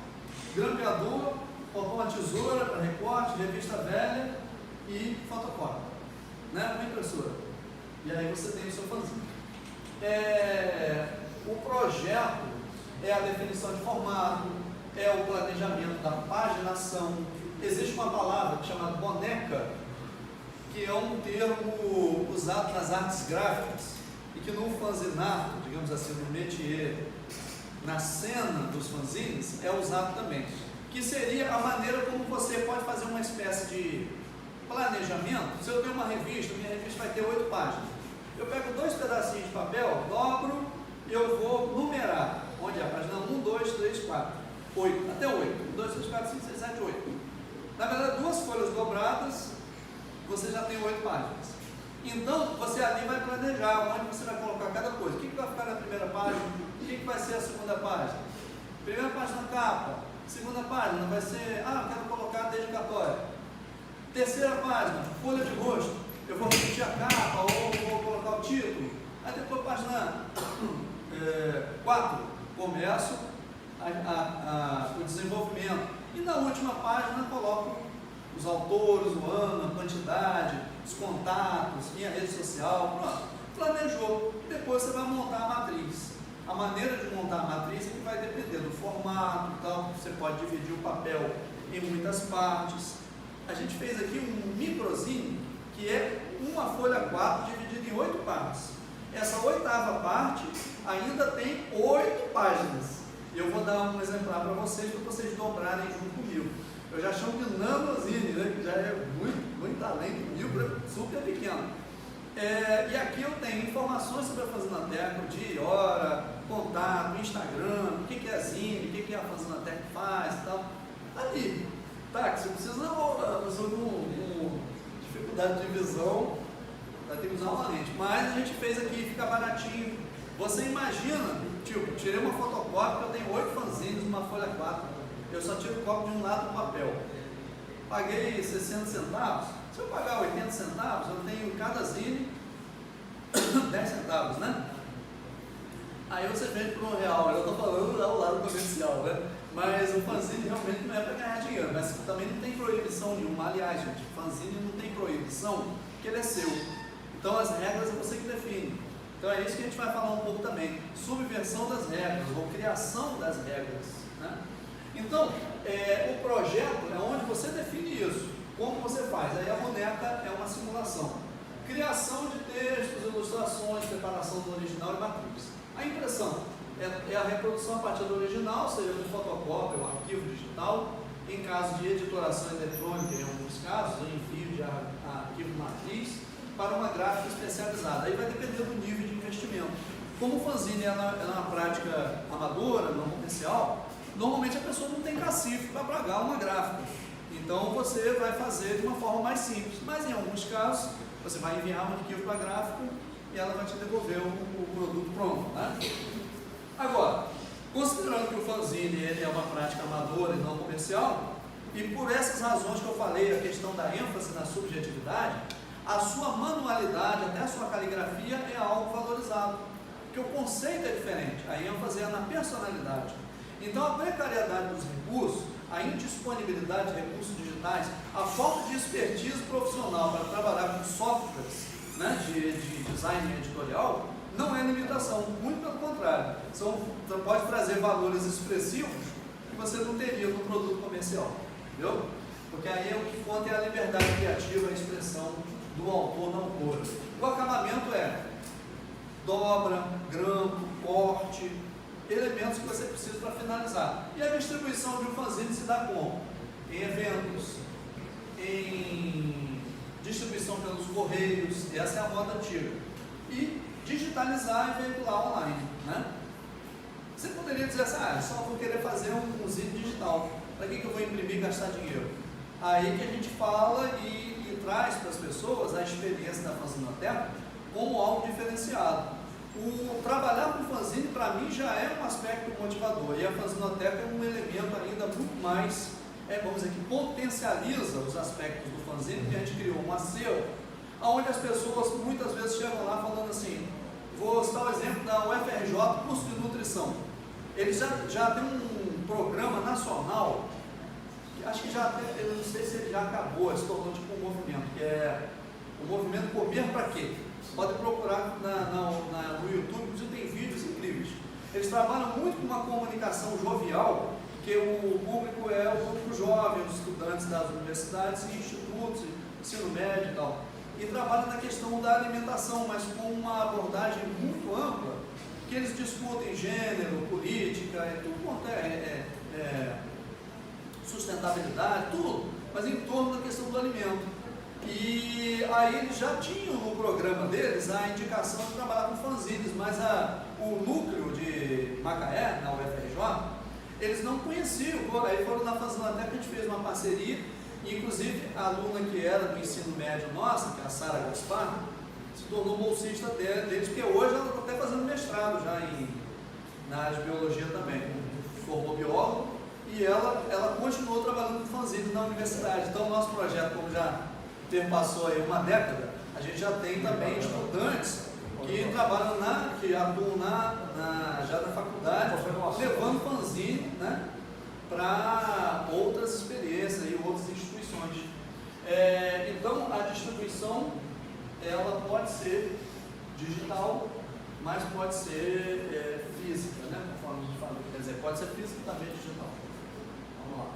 grampeador, uma tesoura para recorte, revista velha e fotocópia, né? Uma impressora. E aí você tem o seu fanzine. O projeto é a definição de formato, é o planejamento da paginação. Existe uma palavra chamada boneca, que é um termo usado nas artes gráficas e que no fanzinato, digamos assim, no métier, na cena dos fanzines, é usado também, que seria a maneira como você pode fazer uma espécie de planejamento. Se eu tenho uma revista, minha revista vai ter 8 páginas, eu pego 2 pedacinhos de papel, dobro e eu vou numerar, onde é a página 1, 2, 3, 4, 8, até 8, 1, 2, 3, 4, 5, 6, 7, 8. Na verdade, 2 folhas dobradas, você já tem 8 páginas. Então, você ali vai planejar onde você vai colocar cada coisa. O que vai ficar na primeira página? O que vai ser a segunda página? Primeira página, capa. Segunda página vai ser, quero colocar a dedicatória. Terceira página, folha de rosto. Eu vou repetir a capa ou vou colocar o título. Aí depois, página 4, começo o desenvolvimento. E na última página, coloco os autores, o ano, a quantidade, os contatos, minha rede social, pronto, planejou. Depois você vai montar a matriz. A maneira de montar a matriz é que vai depender do formato e tal. Você pode dividir o papel em muitas partes. A gente fez aqui um microzine, que é uma folha 4 dividida em 8 partes. Essa 8ª parte ainda tem 8 páginas. Eu vou dar um exemplar para vocês dobrarem junto comigo. Eu já chamo de nanozine, né, que já é muito além do micro, é super pequeno. E aqui eu tenho informações sobre a Fanzinateca, dia, hora, contato, Instagram, o que é zine, o que a Fanzinateca faz e tal. Ali, tá, que você precisa com dificuldade de visão, vai ter que usar uma lente. Mas a gente fez aqui, fica baratinho. Você imagina, tipo, tirei uma fotocópia, eu tenho 8 fanzines, uma folha 4. Eu só tiro cópia de um lado do papel. Paguei 60 centavos. Se eu pagar 80 centavos, eu tenho em cada zine 10 centavos, né? Aí você vende por R$1. Eu estou falando ao lado comercial, né? Mas o fanzine realmente não é para ganhar dinheiro, mas também não tem proibição nenhuma. Aliás, gente, o fanzine não tem proibição, porque ele é seu. Então as regras é você que define. Então é isso que a gente vai falar um pouco também. Subversão das regras, ou criação das regras, né? Então, o projeto é onde você define isso. Como você faz? Aí a boneca é uma simulação. Criação de textos, ilustrações, preparação do original e matriz. A impressão é a reprodução a partir do original, seja de fotocópia ou arquivo digital. Em caso de editoração eletrônica, em alguns casos, o envio de arquivo matriz para uma gráfica especializada. Aí vai depender do nível de investimento. Como o fanzine é uma prática amadora, não comercial, normalmente a pessoa não tem cacife para pagar uma gráfica. Então você vai fazer de uma forma mais simples. Mas em alguns casos, você vai enviar um arquivo para a gráfica e ela vai te devolver o produto pronto, né? Agora, considerando que o fanzine ele é uma prática amadora e não comercial, e por essas razões que eu falei, a questão da ênfase na subjetividade, a sua manualidade, até a sua caligrafia é algo valorizado, porque o conceito é diferente, a ênfase é na personalidade. Então a precariedade dos recursos a indisponibilidade de recursos digitais, a falta de expertise profissional para trabalhar com softwares, né, de design editorial, não é limitação, muito pelo contrário, pode trazer valores expressivos que você não teria no produto comercial, entendeu? Porque aí é o que conta é a liberdade criativa, a expressão do autor na autora. O acabamento é dobra, grampo, corte, elementos que você precisa para finalizar. E a distribuição de um fanzine se dá como? Em eventos, em distribuição pelos correios, essa é a moda antiga. E digitalizar e veicular online, né? Você poderia dizer assim, só vou querer fazer um zine digital, para que eu vou imprimir e gastar dinheiro? Aí que a gente fala e traz para as pessoas a experiência da Fanzinoteca como algo diferenciado. O trabalhar com fanzine, para mim, já é um aspecto motivador, e a Fanzinoteca é um elemento ainda muito mais, vamos dizer, que potencializa os aspectos do fanzine, que a gente criou um acervo, onde as pessoas muitas vezes chegam lá falando assim, vou citar o exemplo da UFRJ, curso de nutrição. Eles já tem um programa nacional, que acho que já até, eu não sei se ele já acabou, se tornou tipo um movimento, que é o movimento Comer Pra Quê? Pode procurar no YouTube, inclusive tem vídeos incríveis. Eles trabalham muito com uma comunicação jovial, que o público é o público jovem, os estudantes das universidades e institutos, ensino médio e tal. E trabalham na questão da alimentação, mas com uma abordagem muito ampla, que eles discutem gênero, política, tudo quanto sustentabilidade, tudo, mas em torno da questão do alimento. E aí eles já tinham no programa deles a indicação de trabalhar com fanzines, mas o núcleo de Macaé, na UFRJ, eles não conheciam, aí foram na Fanzinoteca, a gente fez uma parceria, e inclusive a aluna que era do ensino médio nossa, que é a Sara Gaspar, se tornou bolsista deles, porque hoje ela está até fazendo mestrado já na área de biologia também, formou biólogo, e ela continuou trabalhando com fanzines na universidade. Então o nosso projeto, como já passou aí uma década, a gente já tem também estudantes que trabalham que atuam já na faculdade, levando fanzine, né, para outras experiências e outras instituições. Então a distribuição ela pode ser digital, mas pode ser física, né, conforme a gente falou. Quer dizer, pode ser física e também digital. Vamos lá.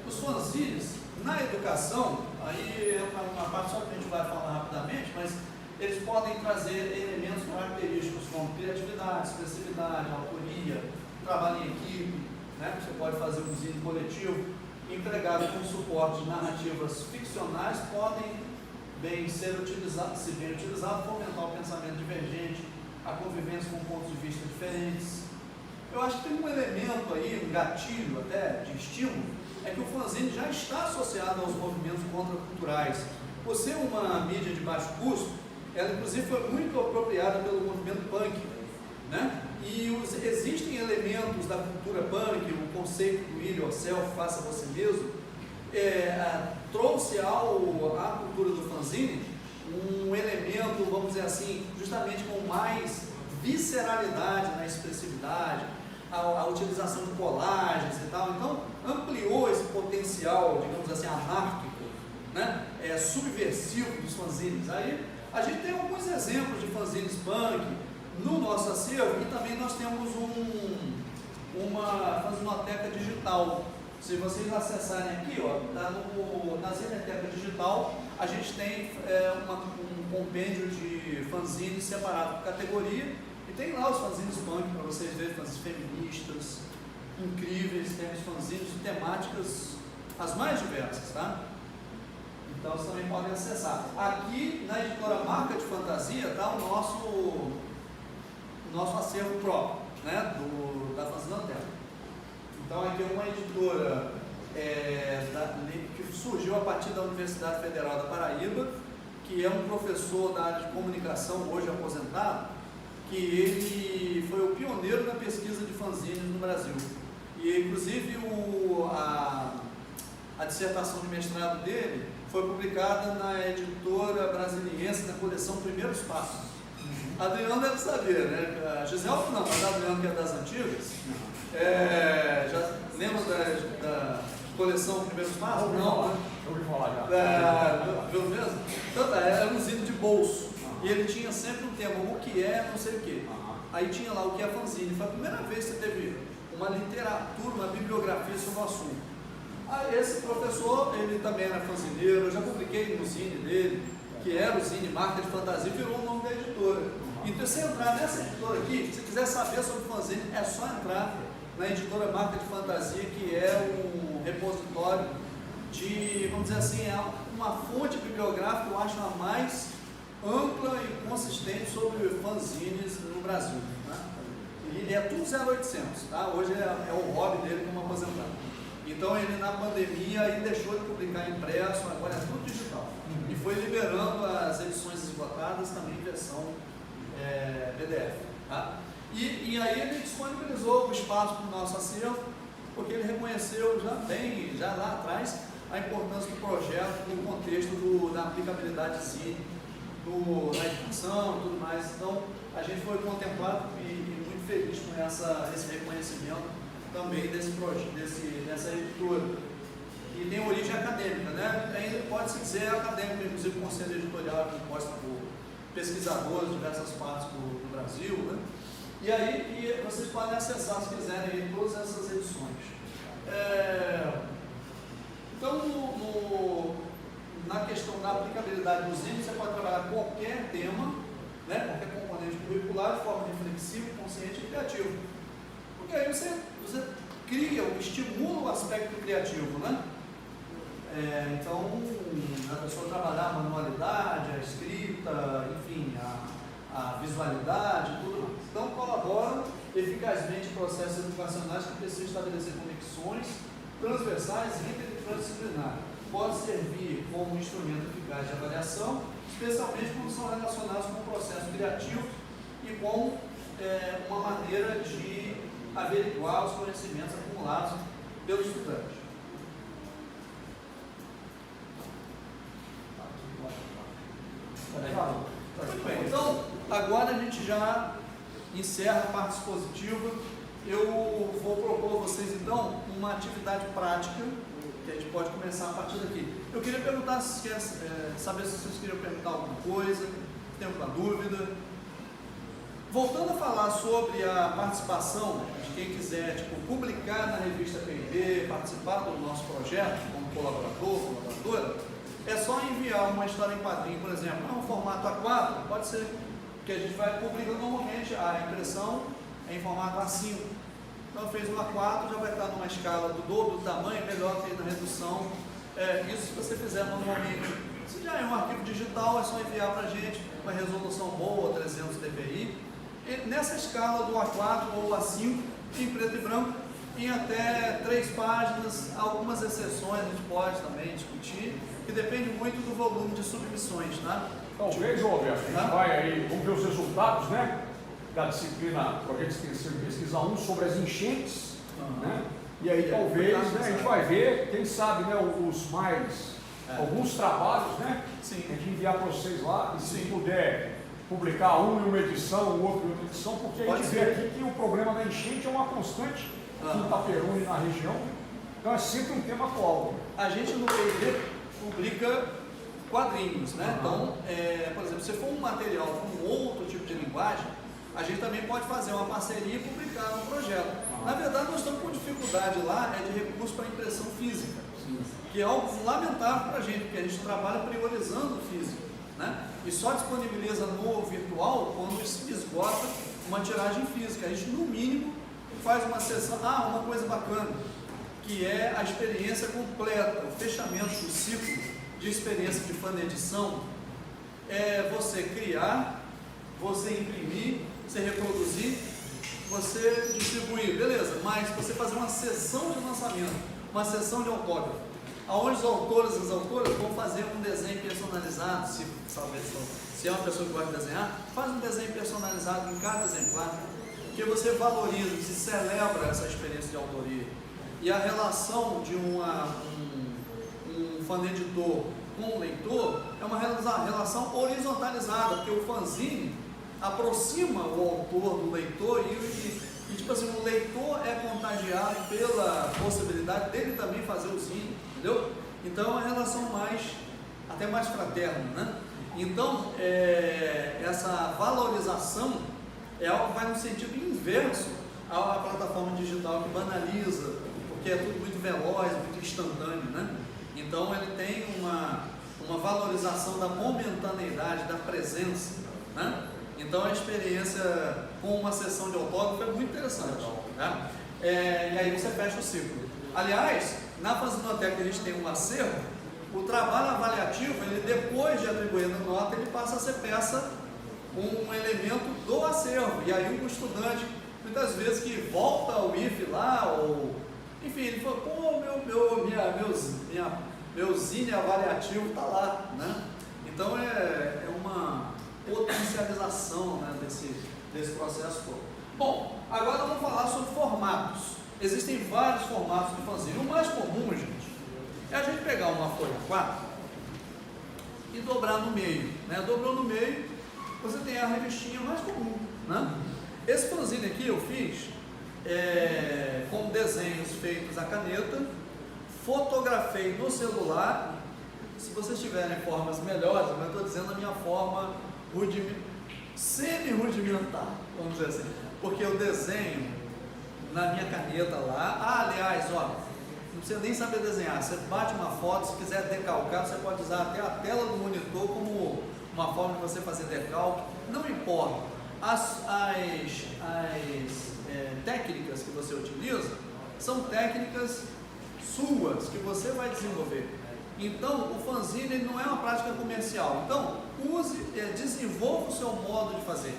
Os fanzines, na educação, aí é uma parte só que a gente vai falar rapidamente, mas eles podem trazer elementos característicos como criatividade, expressividade, autoria, trabalho em equipe, né? Você pode fazer um zine coletivo, empregado com suporte de narrativas ficcionais, podem ser utilizados, se bem utilizados, fomentar o pensamento divergente, a convivência com pontos de vista diferentes. Eu acho que tem um elemento aí, um gatilho até de estímulo, é que o fanzine já está associado aos movimentos contraculturais. Por ser uma mídia de baixo custo, ela inclusive foi muito apropriada pelo movimento punk, né? E existem elementos da cultura punk, o conceito do it yourself, faça você mesmo, trouxe à cultura do fanzine um elemento, vamos dizer assim, justamente com mais visceralidade na expressividade, a utilização de colagens e tal. Então ampliou esse potencial, digamos assim, anárquico, né? Subversivo dos fanzines. Aí a gente tem alguns exemplos de fanzines punk no nosso acervo, e também nós temos uma fanzinoteca digital. Se vocês acessarem aqui, na Zineteca Digital, a gente tem um compêndio de fanzines separado por categoria, e tem lá os fanzines punk para vocês verem, fanzines feministas, incríveis, temos fanzines de temáticas as mais diversas, tá? Então vocês também podem acessar. Aqui na editora Marca de Fantasia está o nosso acervo próprio, né, da Fanzinoteca. Então aqui é uma editora que surgiu a partir da Universidade Federal da Paraíba, que é um professor da área de comunicação, hoje aposentado, que ele foi o pioneiro na pesquisa de fanzines no Brasil. E inclusive a dissertação de mestrado dele foi publicada na editora brasiliense, na coleção Primeiros Passos. Adriano deve saber, né? A Gisele não, mas Adriano, que é das antigas, já lembra da coleção Primeiros Passos? Não, né? Eu ouvi falar já. Viu mesmo? Então tá, era um zine de bolso. E ele tinha sempre um tema, o que é, não sei o quê. Aí tinha lá o que é fanzine. Foi a primeira vez que você teve uma literatura, uma bibliografia sobre o assunto. Aí esse professor, ele também era fanzineiro, eu já publiquei no zine dele, que era o zine Marca de Fantasia, virou o nome da editora. Então, se você entrar nessa editora aqui, se quiser saber sobre fanzine, é só entrar na editora Marca de Fantasia, que é um repositório de, vamos dizer assim, é uma fonte bibliográfica, eu acho, a mais ampla e consistente sobre fanzines no Brasil. Né? E é tudo 0800, tá? Hoje é o hobby dele como aposentado. Então, ele na pandemia aí deixou de publicar impresso, agora é tudo digital. E foi liberando as edições esgotadas também em versão PDF. Tá? E aí ele disponibilizou o espaço para o nosso acervo, porque ele reconheceu já lá atrás a importância do projeto no contexto da aplicabilidade zine, na educação e tudo mais. Então, a gente foi contemplado e muito feliz com esse reconhecimento também dessa editora, que tem origem acadêmica, né? Ainda pode-se dizer acadêmica, inclusive o conselho editorial é composto por pesquisadores de diversas partes do Brasil, né? E aí vocês podem acessar, se quiserem, todas essas edições. Então, na questão da aplicabilidade do zine, você pode trabalhar qualquer tema, né? Qualquer componente curricular de forma reflexiva, consciente e criativa. Porque aí você cria, estimula o aspecto criativo, né? Então, a pessoa trabalhar a manualidade, a escrita, enfim, a visualidade, tudo mais. Então, colabora eficazmente em processos educacionais que precisam estabelecer conexões transversais e interdisciplinares. Pode servir como instrumento eficaz de avaliação, especialmente quando são relacionados com o processo criativo e com uma maneira de averiguar os conhecimentos acumulados pelo estudante. Muito bem, então agora a gente já encerra a parte expositiva. Eu vou propor a vocês então uma atividade prática que a gente pode começar a partir daqui. Eu queria perguntar, saber se vocês queriam perguntar alguma coisa, tem alguma dúvida. Voltando a falar sobre a participação de quem quiser publicar na revista P&B, participar do nosso projeto como colaborador, colaboradora, é só enviar uma história em quadrinho, por exemplo, um formato A4, pode ser que a gente vai publicando normalmente, a impressão é em formato A5. Então fez um A4, já vai estar numa escala do dobro do tamanho, melhor que na redução. Isso se você fizer manualmente. Se já é um arquivo digital, é só enviar para a gente com a resolução boa, 300 dpi. E nessa escala do A4 ou A5, em preto e branco, em até 3 páginas, algumas exceções a gente pode também discutir, que depende muito do volume de submissões, tá? Talvez, Roberto, a gente vai aí, vamos ver os resultados, né? Da disciplina Projeto Extensivo de Pesquisa 1 sobre as enchentes, né? E aí talvez, né, a gente vai ver, quem sabe, né, alguns trabalhos, né? Sim. A gente enviar para vocês lá, e se puder publicar um em uma edição, o outro em outra edição, porque a gente vê aqui que o problema da enchente é uma constante em Itaperuna e na região, então é sempre um tema atual. A gente no P&B publica quadrinhos, né? Então, por exemplo, se for um material com outro tipo de linguagem, a gente também pode fazer uma parceria e publicar no projeto. Na verdade, nós estamos com dificuldade lá de recurso para impressão física, que é algo lamentável para a gente, porque a gente trabalha priorizando o físico, né? E só disponibiliza no virtual quando se esgota uma tiragem física. A gente, no mínimo, faz uma sessão, uma coisa bacana, que é a experiência completa, o fechamento do ciclo de experiência de fan edição, é você criar, você imprimir, você reproduzir, você distribuir, beleza, mas você fazer uma sessão de lançamento, uma sessão de autógrafo, onde os autores e as autoras vão fazer um desenho personalizado, se é uma pessoa que gosta de desenhar, faz um desenho personalizado em cada exemplar, porque você valoriza, se celebra essa experiência de autoria. E a relação de um fan-editor com o leitor é uma relação horizontalizada, porque o fanzine aproxima o autor do leitor e tipo assim, o leitor é contagiado pela possibilidade dele também fazer o zine, entendeu? Então é uma relação até mais fraterna, né? Então, essa valorização é algo que vai no sentido inverso à plataforma digital que banaliza, porque é tudo muito veloz, muito instantâneo, né? Então ele tem uma valorização da momentaneidade, da presença, né? Então a experiência com uma sessão de autógrafo é muito interessante, né? E aí você fecha o ciclo. Aliás, na Fanzinoteca a gente tem um acervo. O trabalho avaliativo, ele depois de atribuir a nota, ele passa a ser peça, um elemento do acervo. E aí o estudante, muitas vezes que volta ao IF lá, ou enfim, ele fala, pô, meu zine avaliativo está lá, né? Então é uma potencialização, né, desse processo todo. Bom, agora vamos falar sobre formatos. Existem vários formatos de fanzine. O mais comum, gente, é a gente pegar uma folha 4 e dobrar no meio, né? Dobrou no meio, você tem a revistinha mais comum, né? Esse fanzine aqui eu fiz com desenhos feitos à caneta, fotografei no celular. Se vocês tiverem formas melhores, eu estou dizendo a minha forma semi-rudimentar, vamos dizer assim, porque eu desenho na minha caneta lá. Aliás, ó, não precisa nem saber desenhar, você bate uma foto, se quiser decalcar, você pode usar até a tela do monitor como uma forma de você fazer decalque, não importa. As técnicas que você utiliza são técnicas suas, que você vai desenvolver. Então, o fanzine não é uma prática comercial. Então, desenvolva o seu modo de fazer.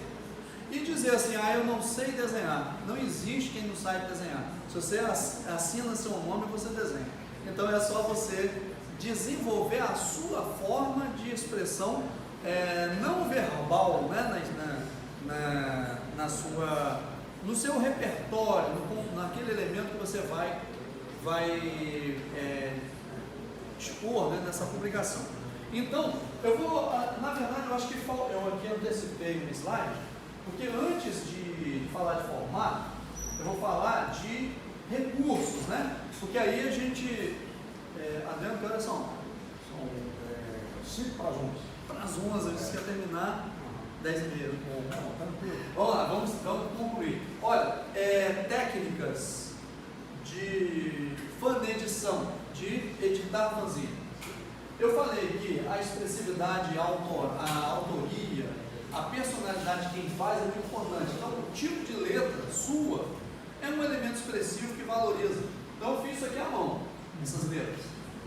E dizer assim, eu não sei desenhar. Não existe quem não saiba desenhar. Se você assina seu nome, você desenha. Então, é só você desenvolver a sua forma de expressão não verbal, né, no seu repertório, naquele elemento que você vai expor, né, nessa publicação. Então, na verdade, eu acho que eu aqui antecipei um slide, porque antes de falar de formato, eu vou falar de recursos, né? Porque aí a gente, Adriano, que horas são? São 5 para as 11. Para as 11, a gente quer terminar 10h30. Vamos lá, vamos concluir. Olha, técnicas de edição, de editar fanzine. Eu falei que a expressividade, a autoria, a personalidade de quem faz é muito importante. Então, o tipo de letra sua é um elemento expressivo que valoriza. Então, eu fiz isso aqui à mão, essas letras.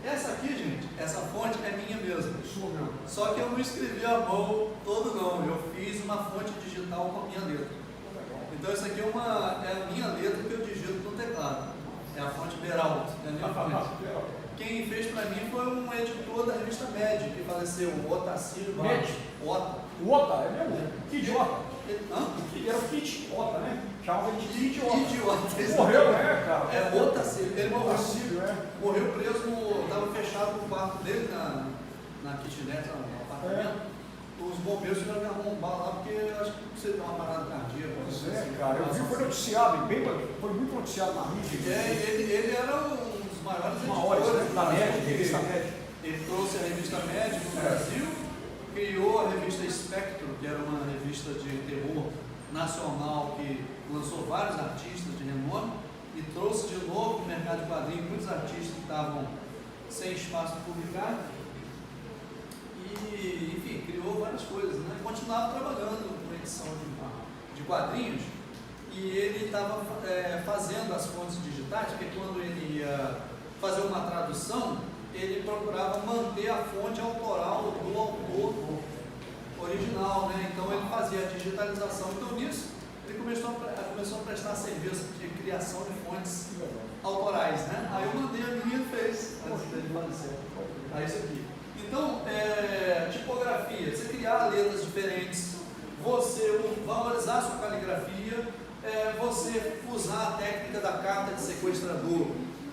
Essa aqui, gente, essa fonte é minha mesmo. Sua mesmo. Só que eu não escrevi à mão todo não, eu fiz uma fonte digital com a minha letra. Então, isso aqui é a minha letra que eu digito no teclado. É a fonte Beraldo, é a minha fonte. Quem fez para mim foi um editor da revista Med, que faleceu, o Otacílio Barros. O Ota, é mesmo? Que idiota. Era o Kit Ota, né? Chamava ele de idiota. Morreu, né, cara? Otacílio. Ele morreu preso, estava fechado no quarto dele, na kitnet, no apartamento. Os bombeiros tiveram que arrombar lá, porque acho que você deu uma parada cardíaca. Pois é, cara. Eu vi, foi noticiado, foi muito noticiado na mídia. Ele era um dos maiores editores da Med, revista Med. Ele trouxe a revista Med no Brasil, criou a revista Espectro, que era uma revista de terror nacional que lançou vários artistas de renome e trouxe de novo para o mercado de quadrinhos muitos artistas que estavam sem espaço para publicar. E, enfim, criou várias coisas, né? Continuava trabalhando com edição de quadrinhos e ele estava fazendo as fontes digitais, porque quando ele ia fazer uma tradução, ele procurava manter a fonte autoral do autor original, né? Então ele fazia a digitalização. Então nisso ele começou a prestar serviço de criação de fontes autorais, né? Aí eu mandei a minha e fez antes dele falecer. Aí isso aqui. Então, tipografia, você criar letras diferentes, você valorizar a sua caligrafia, você usar a técnica da carta de sequestrador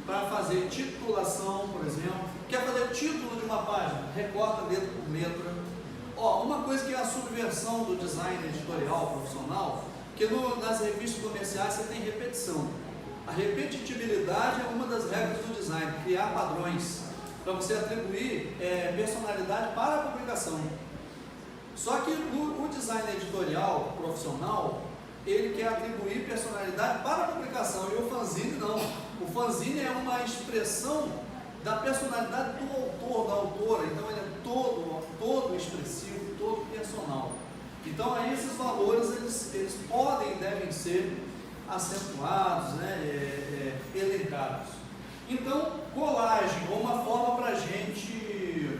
para fazer titulação, por exemplo. Quer fazer o título de uma página? Recorta letra por letra. Ó, uma coisa que é a subversão do design editorial profissional, que nas revistas comerciais você tem repetição. A repetitividade é uma das regras do design, criar padrões, para você atribuir personalidade para a publicação. Só que o design editorial profissional, ele quer atribuir personalidade para a publicação, e o fanzine não. O fanzine é uma expressão da personalidade do autor, da autora, então ele é todo expressivo, todo personal. Então aí esses valores, eles podem e devem ser acentuados, né, elencados. Então, colagem é uma forma para a gente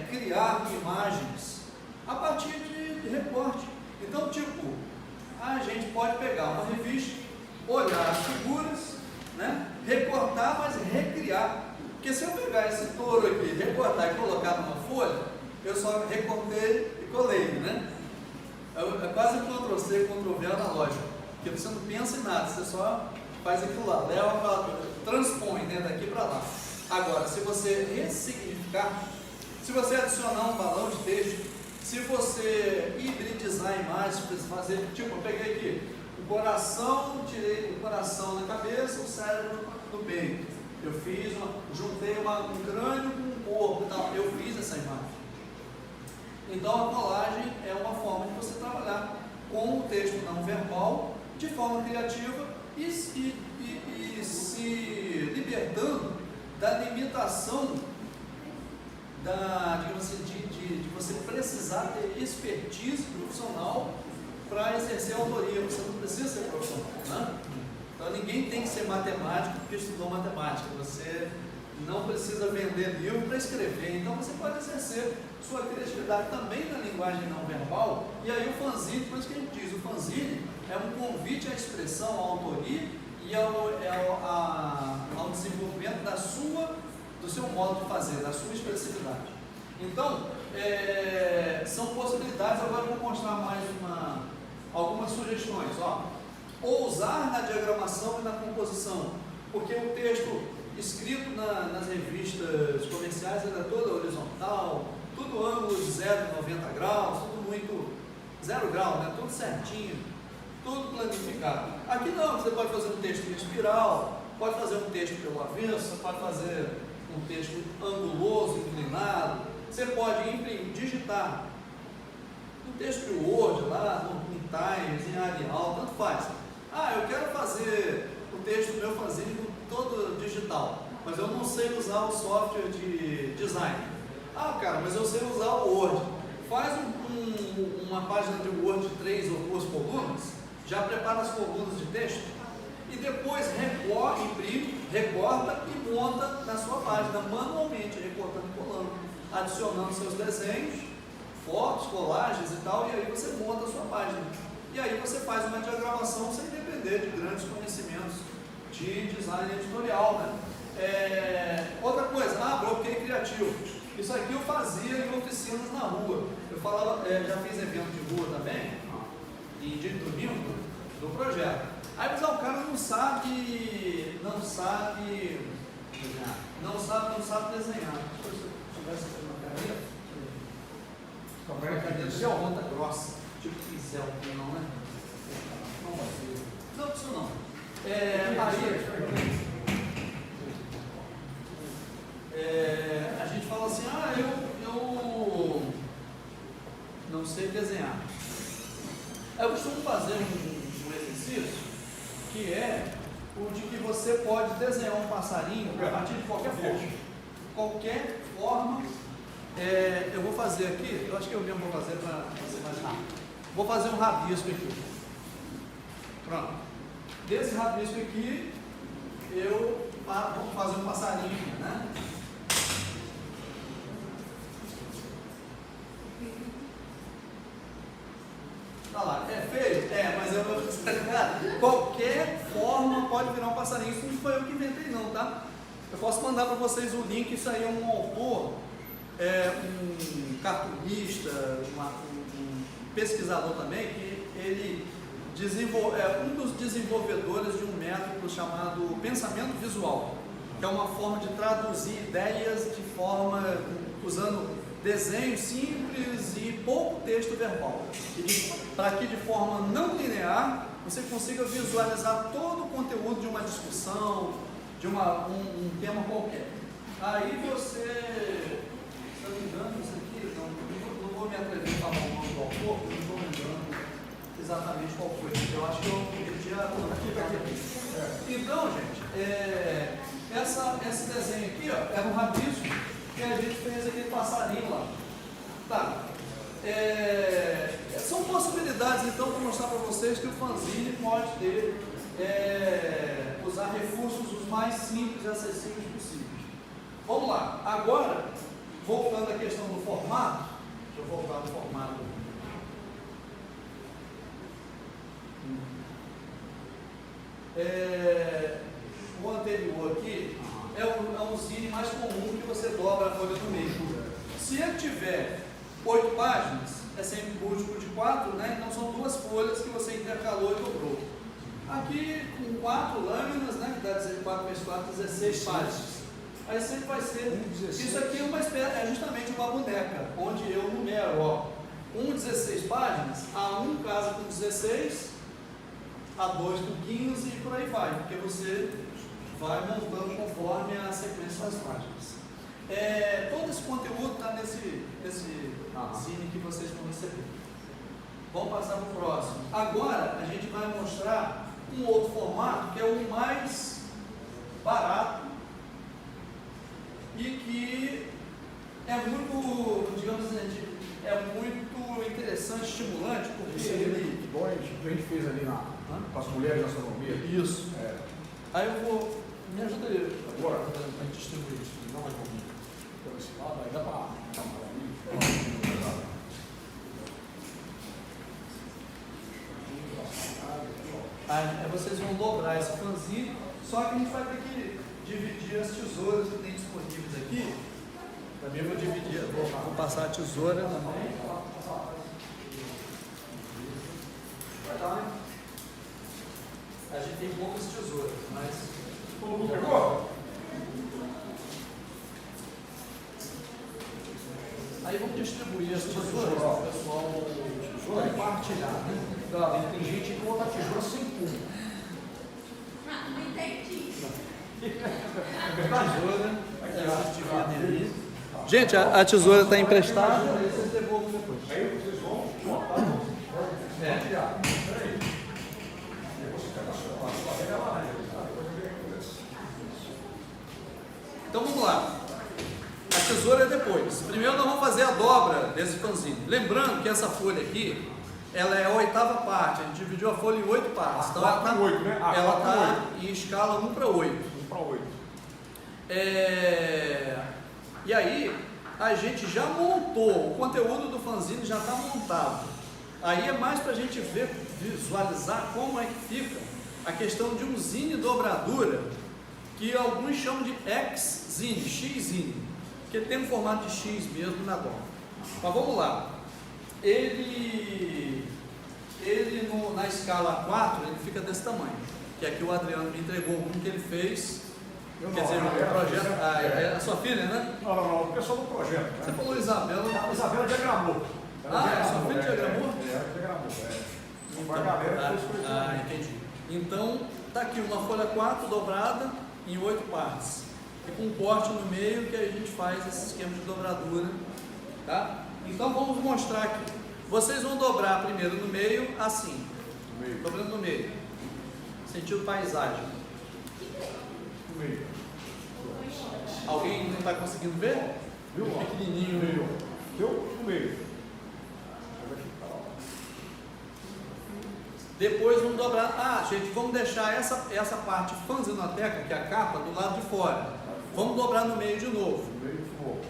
criar imagens a partir de recorte. Então, tipo, a gente pode pegar uma revista, olhar as figuras, né, recortar, mas recriar. Porque se eu pegar esse touro aqui, recortar e colocar numa folha, eu só recortei e colei, né? É quase um Ctrl+C, Ctrl+V analógico, porque você não pensa em nada, você só faz aquilo lá, leva para transpõe, né, daqui para lá. Agora, se você ressignificar, se você adicionar um balão de texto, se você hibridizar a imagem, fazer, tipo, eu peguei aqui, o coração, tirei o coração da cabeça, o cérebro do peito. Eu fiz juntei um crânio com um corpo e tal, eu fiz essa imagem. Então a colagem é uma forma de você trabalhar com o texto não verbal de forma criativa e se libertando da limitação digamos assim, de você precisar ter expertise profissional para exercer a autoria. Você não precisa ser profissional, né? Então ninguém tem que ser matemático porque estudou matemática. Você não precisa vender livro para escrever. Então você pode exercer sua criatividade também na linguagem não verbal. E aí o fanzine, por isso que a gente diz, o fanzine é um convite à expressão, à autoria e ao desenvolvimento do seu modo de fazer, da sua expressividade. Então, são possibilidades. Agora eu vou mostrar mais algumas sugestões. Ó. Ousar na diagramação e na composição, porque o texto escrito nas revistas comerciais é todo horizontal, tudo ângulo de 0 a 90 graus, tudo muito 0 grau, né? Tudo certinho, tudo planificado. Aqui não, você pode fazer um texto em espiral, pode fazer um texto pelo avesso, pode fazer um texto anguloso, inclinado, você pode digitar um texto de Word lá, em Times, em Arial, tanto faz. Ah, eu quero fazer o texto do meu fanzine todo digital, mas eu não sei usar o software de design. Ah, cara, mas eu sei usar o Word. Faz uma página de Word de 3 ou 2 colunas, já prepara as colunas de texto e depois imprime, recorta e monta na sua página manualmente, recortando e colando, adicionando seus desenhos, fotos, colagens e tal, e aí você monta a sua página. E aí você faz uma diagramação sem depender de grandes conhecimentos de design editorial, né? Outra coisa, bloqueio criativo. Isso aqui eu fazia em oficinas na rua. Eu falava, já fiz evento de rua também, em dia de domingo, do projeto. Aí mas, o cara não sabe desenhar. Se eu tivesse aqui uma cadeira de ponta grossa, tipo pincel, não, né? Não vai ser. Não, isso não. A gente fala assim, eu não sei desenhar. Eu costumo fazer um exercício que é o de que você pode desenhar um passarinho a partir de qualquer forma. Qualquer forma. Eu vou fazer aqui, eu acho que eu mesmo vou fazer para ser mais rápido. Vou fazer um rabisco aqui. Pronto. Desse rabisco aqui, eu vou fazer um passarinho, né? Tá lá, é feio? Mas eu vou dizer, qualquer forma pode virar um passarinho. Isso não foi eu que inventei não, tá? Eu posso mandar para vocês o link, isso aí é um autor, um cartunista, um pesquisador também, que ele um dos desenvolvedores de um método chamado pensamento visual, que é uma forma de traduzir ideias de forma usando desenho simples e pouco texto verbal, para que de forma não linear você consiga visualizar todo o conteúdo de uma discussão, de um tema qualquer. Aí você, se eu não me engano, isso aqui, não vou me atrever a falar o nome do autor, porque não estou lembrando exatamente qual foi. Eu acho que eu perdi a aqui. Então, gente, esse desenho aqui, ó, era um rabisco que a gente fez aquele passarinho lá. Tá. São possibilidades, então, para mostrar para vocês que o fanzine pode ter, usar recursos os mais simples e acessíveis possíveis. Vamos lá. Agora, voltando à questão do formato, deixa eu voltar no formato. O anterior aqui é um zine mais comum que você dobra a folha no meio. Se ele tiver 8 páginas, é sempre múltiplo de 4, né? Então são 2 folhas que você intercalou e dobrou. Aqui com 4 lâminas, né? Que dá 4 vezes 4, 16 páginas. Aí sempre vai ser. Isso aqui é justamente uma boneca, onde eu numero, ó. 16 páginas, A1 casa com 16, A2 com 15 e por aí vai, porque você vai montando conforme a sequência das páginas. Todo esse conteúdo está nesse zine que vocês vão receber. Vamos passar para o próximo. Agora a gente vai mostrar um outro formato que é o mais barato e que é muito, digamos assim, é muito interessante, estimulante, porque ele... Igual a gente fez ali com as mulheres da astronomia. Isso. Aí eu vou... Me ajuda aí Agora, para distribuir isso. não é como por esse lado, aí dá para vocês vão dobrar esse fanzine, só que a gente vai ter que dividir as tesouras que tem disponíveis aqui. Também vou dividir, vou passar a tesoura também. A gente tem poucas tesouras, mas... Todo mundo pegou? Aí vamos distribuir as tesouras para o pessoal compartilhar, né? Tem gente que coloca a tesoura sem punho. Não entendi. Tesoura, ali. Gente, a tesoura está emprestada, aí vocês devolvem depois. Aí vocês vão tirar. Então vamos lá. A tesoura é depois. Primeiro nós vamos fazer a dobra desse fanzine. Lembrando que essa folha aqui, ela é a 8ª parte. A gente dividiu a folha em 8 partes. Então ela está em escala 1 para 8. 1 para 8. E aí, a gente já montou, o conteúdo do fanzine já está montado. Aí é mais para a gente ver, visualizar como é que fica a questão de um zine dobradura, que alguns chamam de X-zine, X-zine, que tem um formato de X mesmo na dobra. Mas vamos lá. Ele na escala 4, ele fica desse tamanho. Que aqui o Adriano me entregou um que ele fez. Quer dizer, o projeto. É a sua filha, né? Não, o pessoal do projeto. Né? Você falou Isabela. A Isabela diagramou. Sua filha diagramou? Diagramou. Então, a galera fez entendi. Então, tá aqui uma folha 4 dobrada em 8 partes. E com um corte no meio que a gente faz esse esquema de dobradura. Tá? Então vamos mostrar aqui. Vocês vão dobrar primeiro no meio, assim. Dobrando no meio. Sentido paisagem. No meio. Alguém não está conseguindo ver? Viu? Pequenininho. No meio. Deu no meio. Depois vamos dobrar. Gente, vamos deixar essa parte fanzinoteca, que é a capa, do lado de fora. Vamos dobrar no meio de novo. No meio ficou.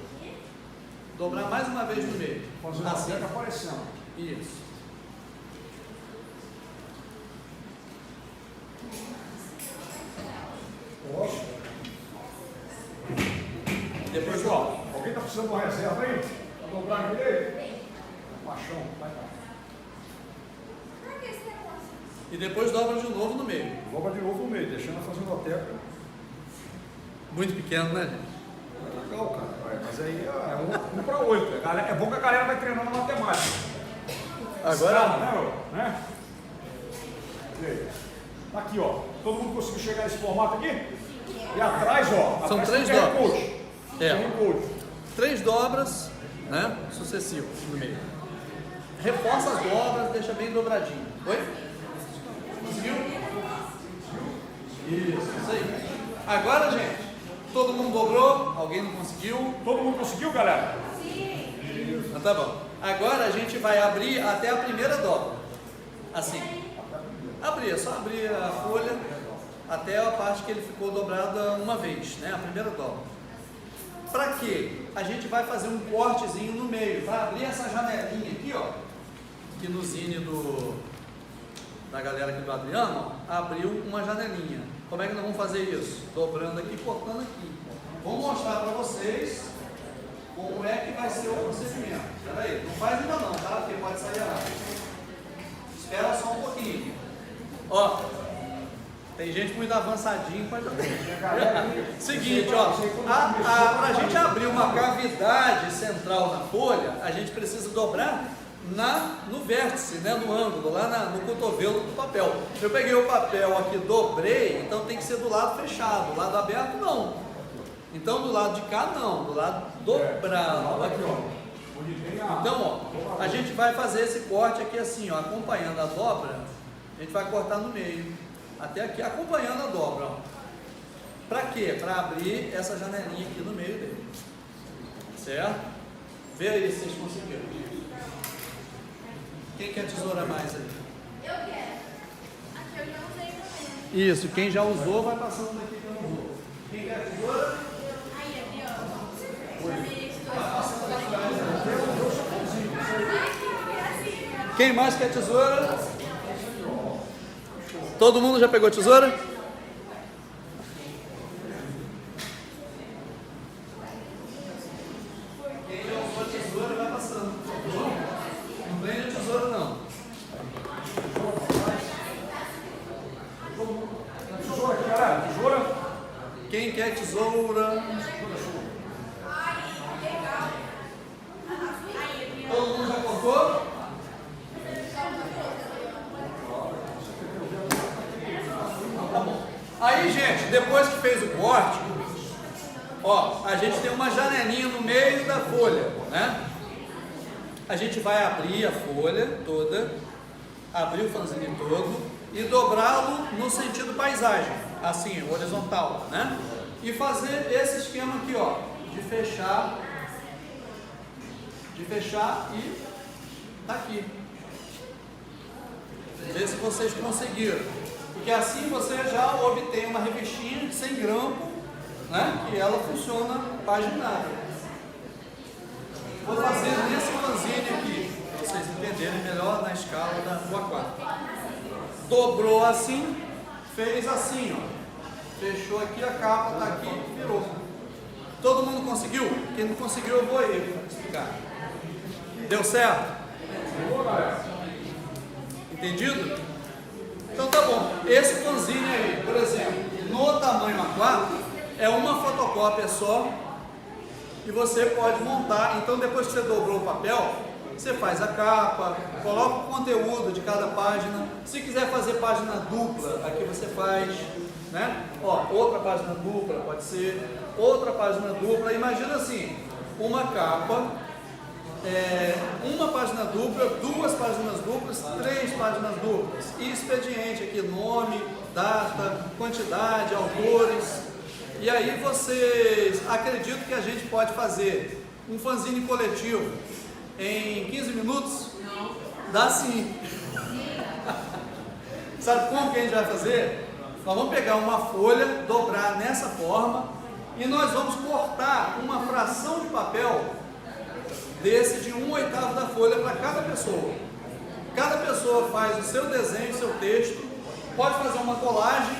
Dobrar mais uma vez no meio. Fanzinoteca aparecendo. Isso. Posso? Depois, pessoal, alguém está precisando de uma reserva aí? Para dobrar no meio? Paixão, vai cá. e depois dobra de novo no meio. Dobra de novo no meio, deixando a fanzinoteca. Muito pequeno, né, gente? Legal, cara. Mas aí é 1 para 8. É bom que a galera vai treinando matemática. Agora, né? Aqui, ó. Todo mundo conseguiu chegar nesse formato aqui? E atrás, ó. São atrás 3 tem QR dobras. Code. QR Code. 3 dobras, né? Sucessivas no meio. Reforça as dobras, deixa bem dobradinho. Oi? Conseguiu? Isso aí. Agora, gente, todo mundo dobrou? Alguém não conseguiu? Todo mundo conseguiu, galera? Ah, tá bom. Agora a gente vai abrir até a primeira dobra. Assim. Abrir, é só abrir a folha até a parte que ele ficou dobrada uma vez, né? A primeira dobra. Para quê? A gente vai fazer um cortezinho no meio. Vai abrir essa janelinha aqui, ó. Que no zine da galera aqui do Adriano, ó, abriu uma janelinha. Como é que nós vamos fazer isso? Dobrando aqui e cortando aqui. Vou mostrar para vocês como é que vai ser o procedimento. Espera aí, não faz ainda não, tá? Porque pode sair errado. Espera só um pouquinho. Ó, tem gente muito avançadinha, mas seguinte, ó, para a gente abrir uma cavidade central na folha, a gente precisa dobrar no vértice, né, no ângulo, lá no cotovelo do papel. Eu peguei o papel aqui, dobrei, então tem que ser do lado fechado, do lado aberto não. Então do lado de cá não, do lado dobrado. Aqui, ó. Então, ó, a gente vai fazer esse corte aqui assim, ó, acompanhando a dobra, a gente vai cortar no meio, até aqui, acompanhando a dobra, ó. Pra quê? Para abrir essa janelinha aqui no meio dele. Certo? Vê aí se vocês conseguiram. Quem quer tesoura mais aí? Eu quero. Aqui eu já usei também. Isso, quem já usou vai passando daqui que eu não vou. Quem quer tesoura? Aí, aqui, ó. Chamei esses dois. Quem mais quer tesoura? Todo mundo já pegou tesoura? Quem já usou tesoura vai passando. Não prende a tesoura não. Tesoura aqui, galera. Tesoura. Quem quer tesoura? Todo mundo já cortou? Tá bom. Aí, gente, depois que fez o corte, ó, a gente tem uma janelinha no meio da folha, né? A gente vai abrir a folha toda, abrir o fanzine todo e dobrá-lo no sentido paisagem, assim, horizontal, né? E fazer esse esquema aqui, ó, de fechar e tá aqui. Vê se vocês conseguiram, porque assim você já obtém uma revistinha sem grampo, né? Que ela funciona paginada. Vou fazer nesse fanzine aqui, para vocês entenderem melhor na escala do A4. Dobrou assim, fez assim, ó. Fechou aqui, a capa está aqui, virou. Todo mundo conseguiu? Quem não conseguiu, eu vou aí para explicar. Deu certo? Entendido? Então tá bom. Esse fanzine aí, por exemplo, no tamanho A4, é uma fotocópia só. E você pode montar, então depois que você dobrou o papel, você faz a capa, coloca o conteúdo de cada página. Se quiser fazer página dupla, aqui você faz, né? Ó, outra página dupla pode ser, outra página dupla. Imagina assim, uma capa, uma página dupla, 2 páginas duplas, 3 páginas duplas. E expediente aqui, nome, data, quantidade, autores. E aí vocês acreditam que a gente pode fazer um fanzine coletivo em 15 minutos? Não. Dá sim. Sabe como que a gente vai fazer? Nós vamos pegar uma folha, dobrar nessa forma e nós vamos cortar uma fração de papel desse de 1/8 da folha para cada pessoa. Cada pessoa faz o seu desenho, o seu texto, pode fazer uma colagem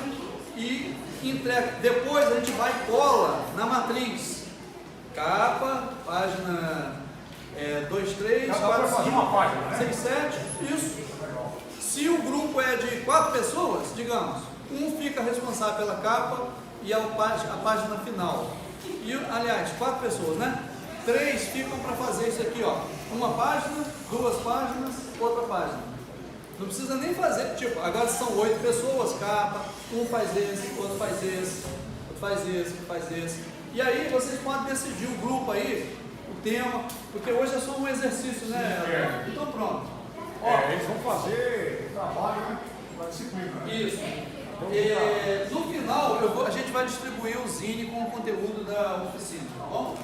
e entrega. Depois a gente vai e cola na matriz. Capa, página 2, 3, 4, 5, 6, 7. Isso. Se o grupo é de 4 pessoas, digamos, um fica responsável pela capa e a página final. E, aliás, 4 pessoas, né? 3 ficam para fazer isso aqui, ó. Uma página, 2 páginas, outra página. Não precisa nem fazer, tipo, agora são 8 pessoas, capa, um faz esse, outro faz esse, outro faz esse, outro faz esse. E aí vocês podem decidir o grupo aí, o tema, porque hoje é só um exercício, né? Então pronto. Ó, Eles vão fazer trabalho, né? Da disciplina. Né? isso. No final, a gente vai distribuir o zine com o conteúdo da oficina, tá bom?